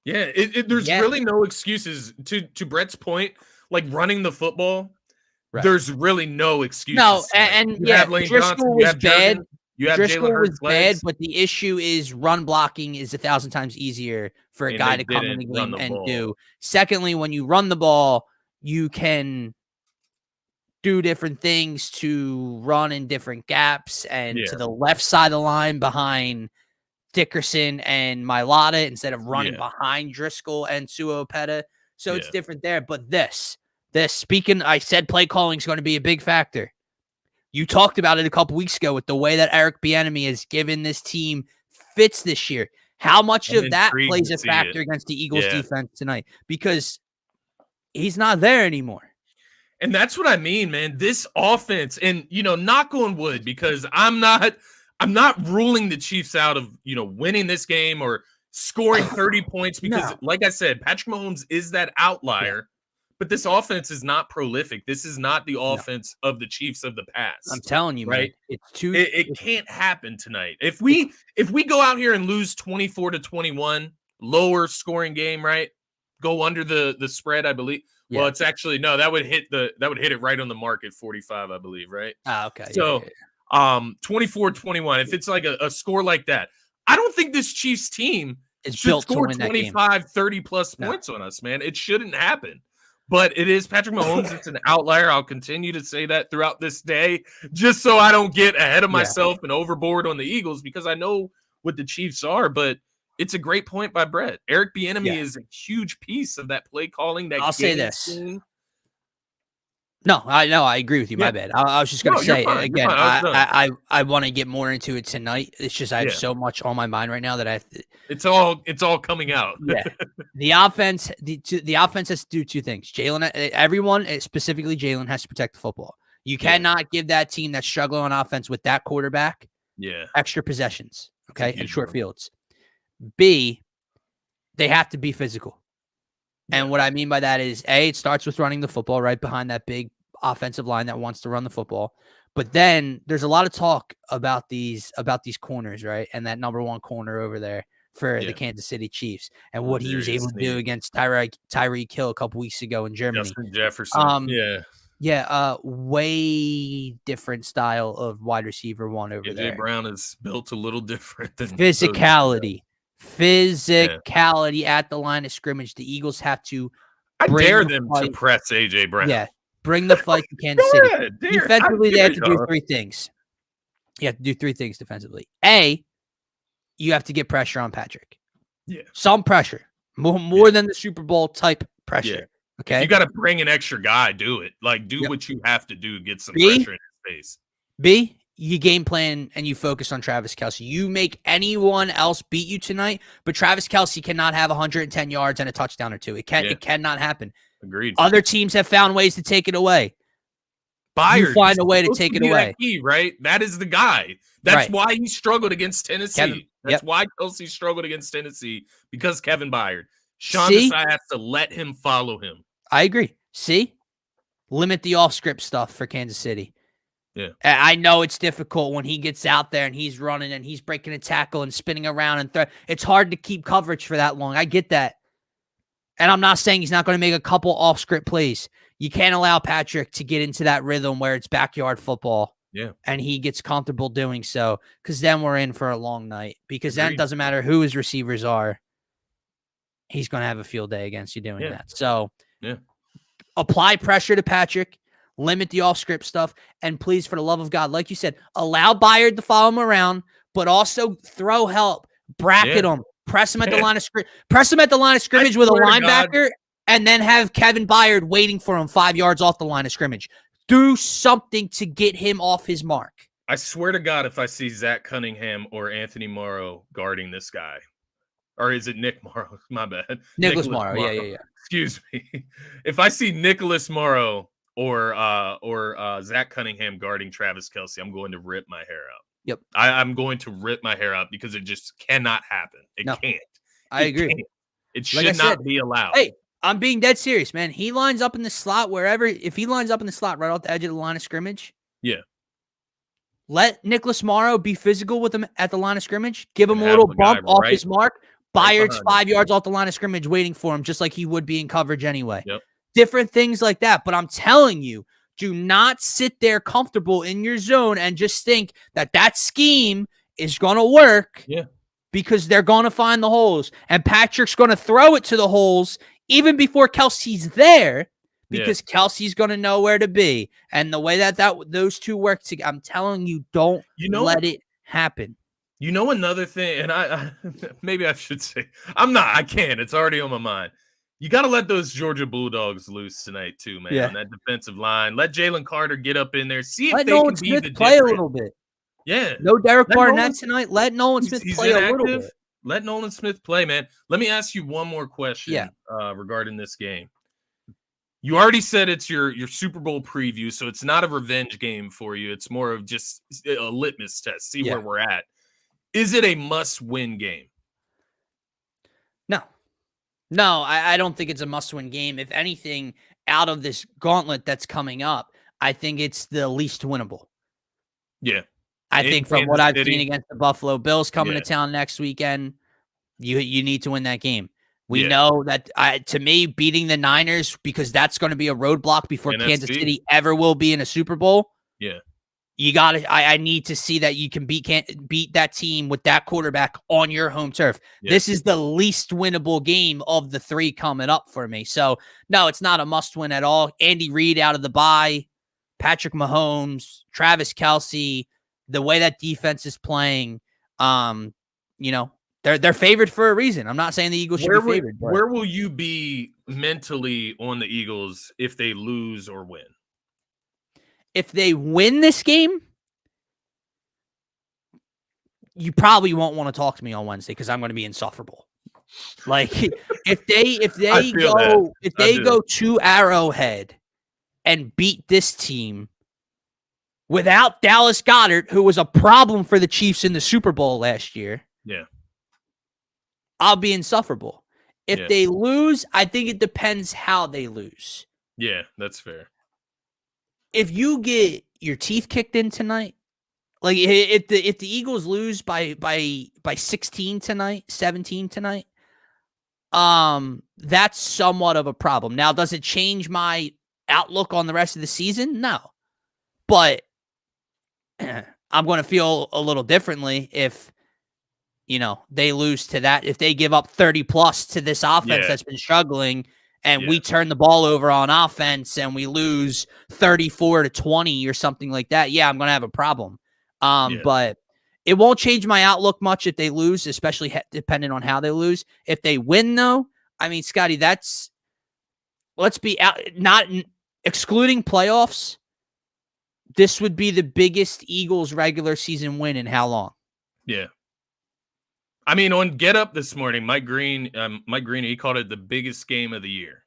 Yeah. There's really no excuses. To Brett's point, like running the football, there's really no excuses. No, and Driscoll was bad. Driscoll was bad, but the issue is run blocking is 1,000 times easier for a guy to come in the game and do. Secondly, when you run the ball, you can do different things to run in different gaps and to the left side of the line behind Dickerson and Mailata instead of running behind Driscoll and Suopeta. So it's different there. But this speaking, I said play calling is going to be a big factor. You talked about it a couple weeks ago with the way that Eric Bieniemy has given this team fits this year. How much of that plays a factor against the Eagles defense tonight? Because he's not there anymore. And that's what I mean, man. This offense, and knock on wood, because I'm not ruling the Chiefs out of winning this game or scoring 30 points because, like I said, Patrick Mahomes is that outlier. But this offense is not prolific. This is not the offense of the Chiefs of the past. I'm telling you, right? Man, it's too. It can't happen tonight. If we go out here and lose 24-21, lower scoring game, right? Go under the spread, I believe. Yeah. Well, it's actually that would hit it right on the mark at 45, I believe, right? Okay. So 24-21. If it's like a score like that, I don't think this Chiefs team should score 25, 30 plus points on us, man. It shouldn't happen. But it is Patrick Mahomes. It's an outlier. I'll continue to say that throughout this day, just so I don't get ahead of myself and overboard on the Eagles, because I know what the Chiefs are. But it's a great point by Brett. Eric Bieniemy is a huge piece of that play calling. I'll say this. No, I agree with you. My bad. I was just gonna say again. I want to get more into it tonight. It's just I have so much on my mind right now that I have to. It's all coming out. Yeah, the offense. The offense has to do two things. Jalen, everyone, specifically Jalen, has to protect the football. You cannot give that team that's struggling on offense with that quarterback extra possessions. Okay, and short fields. B, they have to be physical. And what I mean by that is, A, it starts with running the football right behind that big offensive line that wants to run the football. But then there's a lot of talk about these corners, right? And that number one corner over there for the Kansas City Chiefs and what he was able to do against Tyreek Hill a couple weeks ago in Germany. Justin Jefferson. Way different style of wide receiver one over there. AJ Brown is built a little different than physicality at the line of scrimmage. The Eagles have to. I dare them to press AJ Brown. Yeah, bring the fight to Kansas City. Defensively, they have to do three things. You have to do three things defensively. A, you have to get pressure on Patrick. Yeah, some pressure, more than the Super Bowl type pressure. Yeah. Okay, if you got to bring an extra guy. Do it. Like do what you have to do. Get some pressure in his face. B, you game plan and you focus on Travis Kelce. You make anyone else beat you tonight, but Travis Kelce cannot have 110 yards and a touchdown or two. It cannot happen. Agreed. Other teams have found ways to take it away. Byard, you find a way to take it away. Key, right? That is the guy. That's why he struggled against Tennessee. That's why Kelce struggled against Tennessee, because Kevin Byard. Sean Desai has to let him follow him. I agree. See? Limit the off-script stuff for Kansas City. Yeah, I know it's difficult when he gets out there and he's running and he's breaking a tackle and spinning around and it's hard to keep coverage for that long. I get that. And I'm not saying he's not going to make a couple off-script plays. You can't allow Patrick to get into that rhythm where it's backyard football. Yeah. And he gets comfortable doing so, because then we're in for a long night. Because then it doesn't matter who his receivers are. He's going to have a field day against you doing that. So apply pressure to Patrick. Limit the off-script stuff, and please, for the love of God, like you said, allow Byard to follow him around, but also throw help, bracket him, press him at the line of scrimmage with a linebacker, and then have Kevin Byard waiting for him 5 yards off the line of scrimmage. Do something to get him off his mark. I swear to God, if I see Zach Cunningham or Anthony Morrow guarding this guy, or is it Nick Morrow? My bad. Nicholas Morrow. Yeah. Excuse me. If I see Nicholas Morrow or Zach Cunningham guarding Travis Kelce, I'm going to rip my hair out. Yep. I'm going to rip my hair out, because it just cannot happen. It can't. I agree. Can't. It should not be allowed. Hey, I'm being dead serious, man. He lines up in the slot if he lines up in the slot right off the edge of the line of scrimmage. Yeah. Let Nicholas Morrow be physical with him at the line of scrimmage. Give him a little bump off his mark. Byard's 5 yards off the line of scrimmage waiting for him, just like he would be in coverage anyway. Yep. Different things like that. But I'm telling you, do not sit there comfortable in your zone and just think that scheme is going to work. Yeah. Because they're going to find the holes. And Patrick's going to throw it to the holes even before Kelce's there, because Kelce's going to know where to be. And the way that those two work together, I'm telling you, don't let it happen. You know, another thing, and I maybe I should say, I can't. It's already on my mind. You got to let those Georgia Bulldogs loose tonight too, man. On that defensive line, let Jalen Carter get up in there, see if they can be the play a little bit. Yeah, no Derek Barnett tonight. Let Nolan Smith play a little bit. Let Nolan Smith play, man. Let me ask you one more question. Regarding this game. You already said it's your Super Bowl preview, so it's not a revenge game for you. It's more of just a litmus test. See where we're at. Is it a must-win game? No, I don't think it's a must-win game. If anything, out of this gauntlet that's coming up, I think it's the least winnable. Yeah. I think from what I've seen against the Buffalo Bills coming to town next weekend, you need to win that game. We know that, to me, beating the Niners, because that's going to be a roadblock before Kansas City ever will be in a Super Bowl. Yeah. You got to. I need to see that you can beat that team with that quarterback on your home turf. Yeah. This is the least winnable game of the three coming up for me. So, no, it's not a must-win at all. Andy Reid out of the bye, Patrick Mahomes, Travis Kelce, the way that defense is playing, they're favored for a reason. I'm not saying the Eagles should be favored. Where will you be mentally on the Eagles if they lose or win? if they win this game, you probably won't want to talk to me on Wednesday because I'm going to be insufferable. Like if they go to Arrowhead and beat this team without Dallas Goedert, who was a problem for the Chiefs in the Super Bowl last year, I'll be insufferable. If they lose, I think it depends how they lose. Yeah, that's fair. If you get your teeth kicked in tonight, like if the Eagles lose by 16 tonight, 17 tonight, that's somewhat of a problem. Now, does it change my outlook on the rest of the season? No. But I'm going to feel a little differently if they lose to that, if they give up 30 plus to this offense that's been struggling and we turn the ball over on offense and we lose 34-20 or something like that. Yeah, I'm going to have a problem. But it won't change my outlook much if they lose, especially depending on how they lose. If they win, though, I mean, Scotty, let's be out, not excluding playoffs. This would be the biggest Eagles regular season win in how long? Yeah. I mean, on Get Up this morning, Mike Green, he called it the biggest game of the year.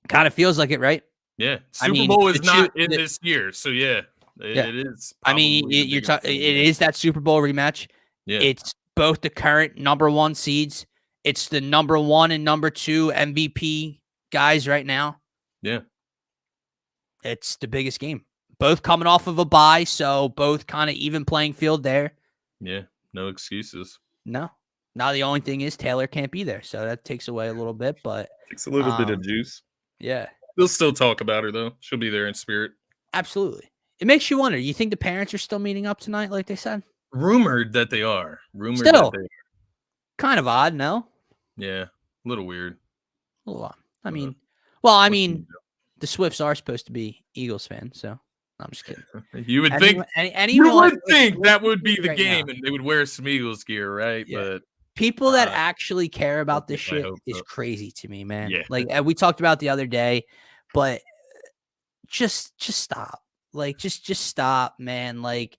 Kind of feels like it, right? Yeah. Super Bowl is not in this year, so it is. I mean, it is that Super Bowl rematch. Yeah. It's both the current number 1 seeds. It's the number 1 and number 2 MVP guys right now. Yeah. It's the biggest game. Both coming off of a bye, so both kind of even playing field there. Yeah. No excuses. No. Now the only thing is Taylor can't be there, so that takes away a little bit, but takes a little bit of juice. Yeah. We'll still talk about her though. She'll be there in spirit. Absolutely. It makes you wonder. You think the parents are still meeting up tonight, like they said? Rumored that they are. Kind of odd, no? Yeah. A little weird. A little odd. I mean, the Swifts are supposed to be Eagles fans, so I'm just kidding. You would think that would be the game and they would wear some Eagles gear, right? Yeah. But people that actually care about this shit is crazy to me, man. Yeah. Like we talked about the other day, but just stop. Like just stop, man. Like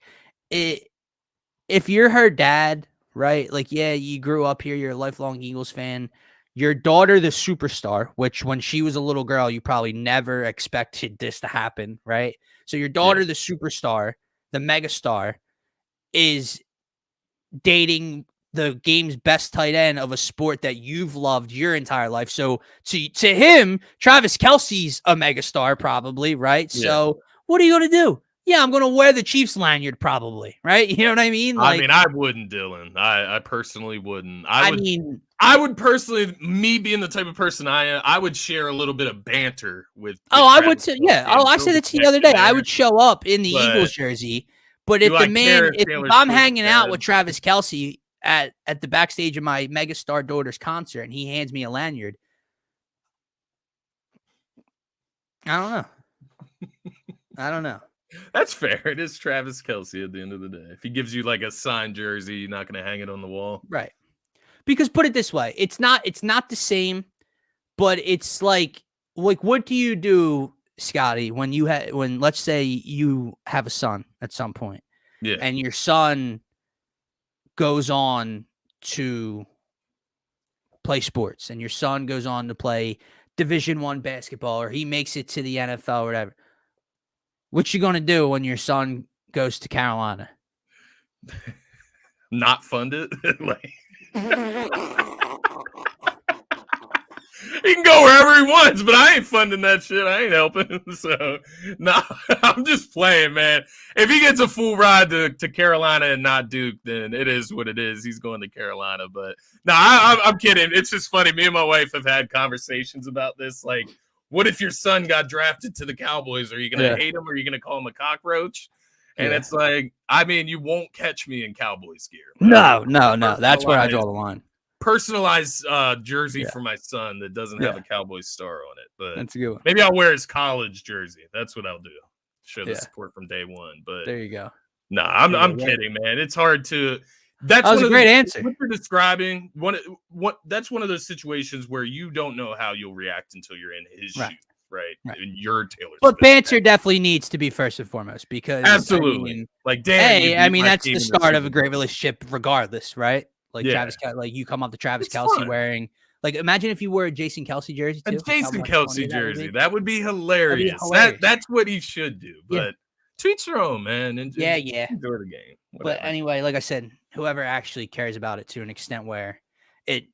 if you're her dad, right? Like, yeah, you grew up here, you're a lifelong Eagles fan. Your daughter, the superstar, which when she was a little girl, you probably never expected this to happen, right? So your daughter, the superstar, the megastar, is dating the game's best tight end of a sport that you've loved your entire life. So to him, Travis Kelce's a megastar probably, right? Yeah. So what are you going to do? Yeah, I'm going to wear the Chiefs lanyard probably, right? You know what I mean? Like, I wouldn't, Dylan. I personally wouldn't. I would personally, me being the type of person I am, I would share a little bit of banter with I would too. Yeah. I said it to you the other day. I would show up in the Eagles jersey. But if if I'm hanging out with Travis Kelce at the backstage of my megastar daughter's concert and he hands me a lanyard, I don't know. That's fair. It is Travis Kelce at the end of the day. If he gives you like a signed jersey, you're not going to hang it on the wall. Right. Because put it this way, it's not the same, but it's like what do you do, Scotty, when let's say you have a son at some point, and your son goes on to play sports, and your son goes on to play Division I basketball, or he makes it to the NFL or whatever. What you gonna do when your son goes to Carolina? Not fund it? He can go wherever he wants, but I ain't funding that shit. I ain't helping. So, no, I'm just playing, man. If he gets a full ride to Carolina and not Duke, then it is what it is. He's going to Carolina. But, no, I'm kidding. It's just funny. Me and my wife have had conversations about this. Like, what if your son got drafted to the Cowboys? Are you going to hate him or are you going to call him a cockroach? And it's like, I mean, you won't catch me in Cowboys gear. No. That's where I draw the line. Personalized jersey for my son that doesn't have a Cowboys star on it. But that's a good one. Maybe I'll wear his college jersey. That's what I'll do. Show the support from day one. But there you go. No, I'm kidding, man. It's hard to. That was a great answer. What you're describing, that's one of those situations where you don't know how you'll react until you're in his shoes, right? And you're Taylor But Swift. banter definitely needs to be first and foremost because absolutely. I mean, like Dan, hey, I mean that's the start of a great relationship, regardless, right? Like Travis, like you come up to Travis Kelce wearing, like imagine if you wore a Jason Kelce jersey too. A Jason Kelce jersey, that would be hilarious. Hilarious. That's what he should do. But to each their own, man. And enjoy the game. Whatever. But anyway, like I said, whoever actually cares about it to an extent where it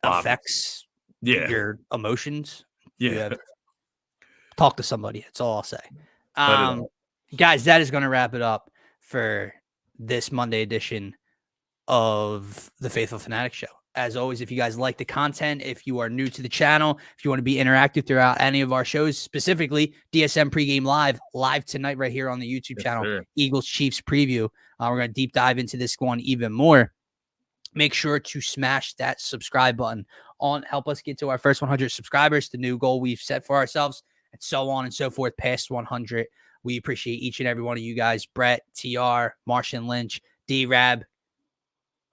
affects your emotions, talk to somebody. That's all I'll say. Guys, that is going to wrap it up for this Monday edition of the Phaithful Phanatics Show. As always, if you guys like the content, if you are new to the channel, if you want to be interactive throughout any of our shows, specifically DSM pregame live tonight right here on the YouTube channel, Eagles Chiefs preview. We're going to deep dive into this one even more. Make sure to smash that subscribe button help us get to our first 100 subscribers, the new goal we've set for ourselves, and so on and so forth past 100. We appreciate each and every one of you guys, Brett, TR, Martian Lynch, D-Rab,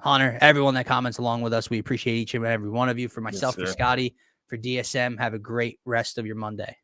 Hunter, everyone that comments along with us. We appreciate each and every one of you. For myself, for Scotty, for DSM, have a great rest of your Monday.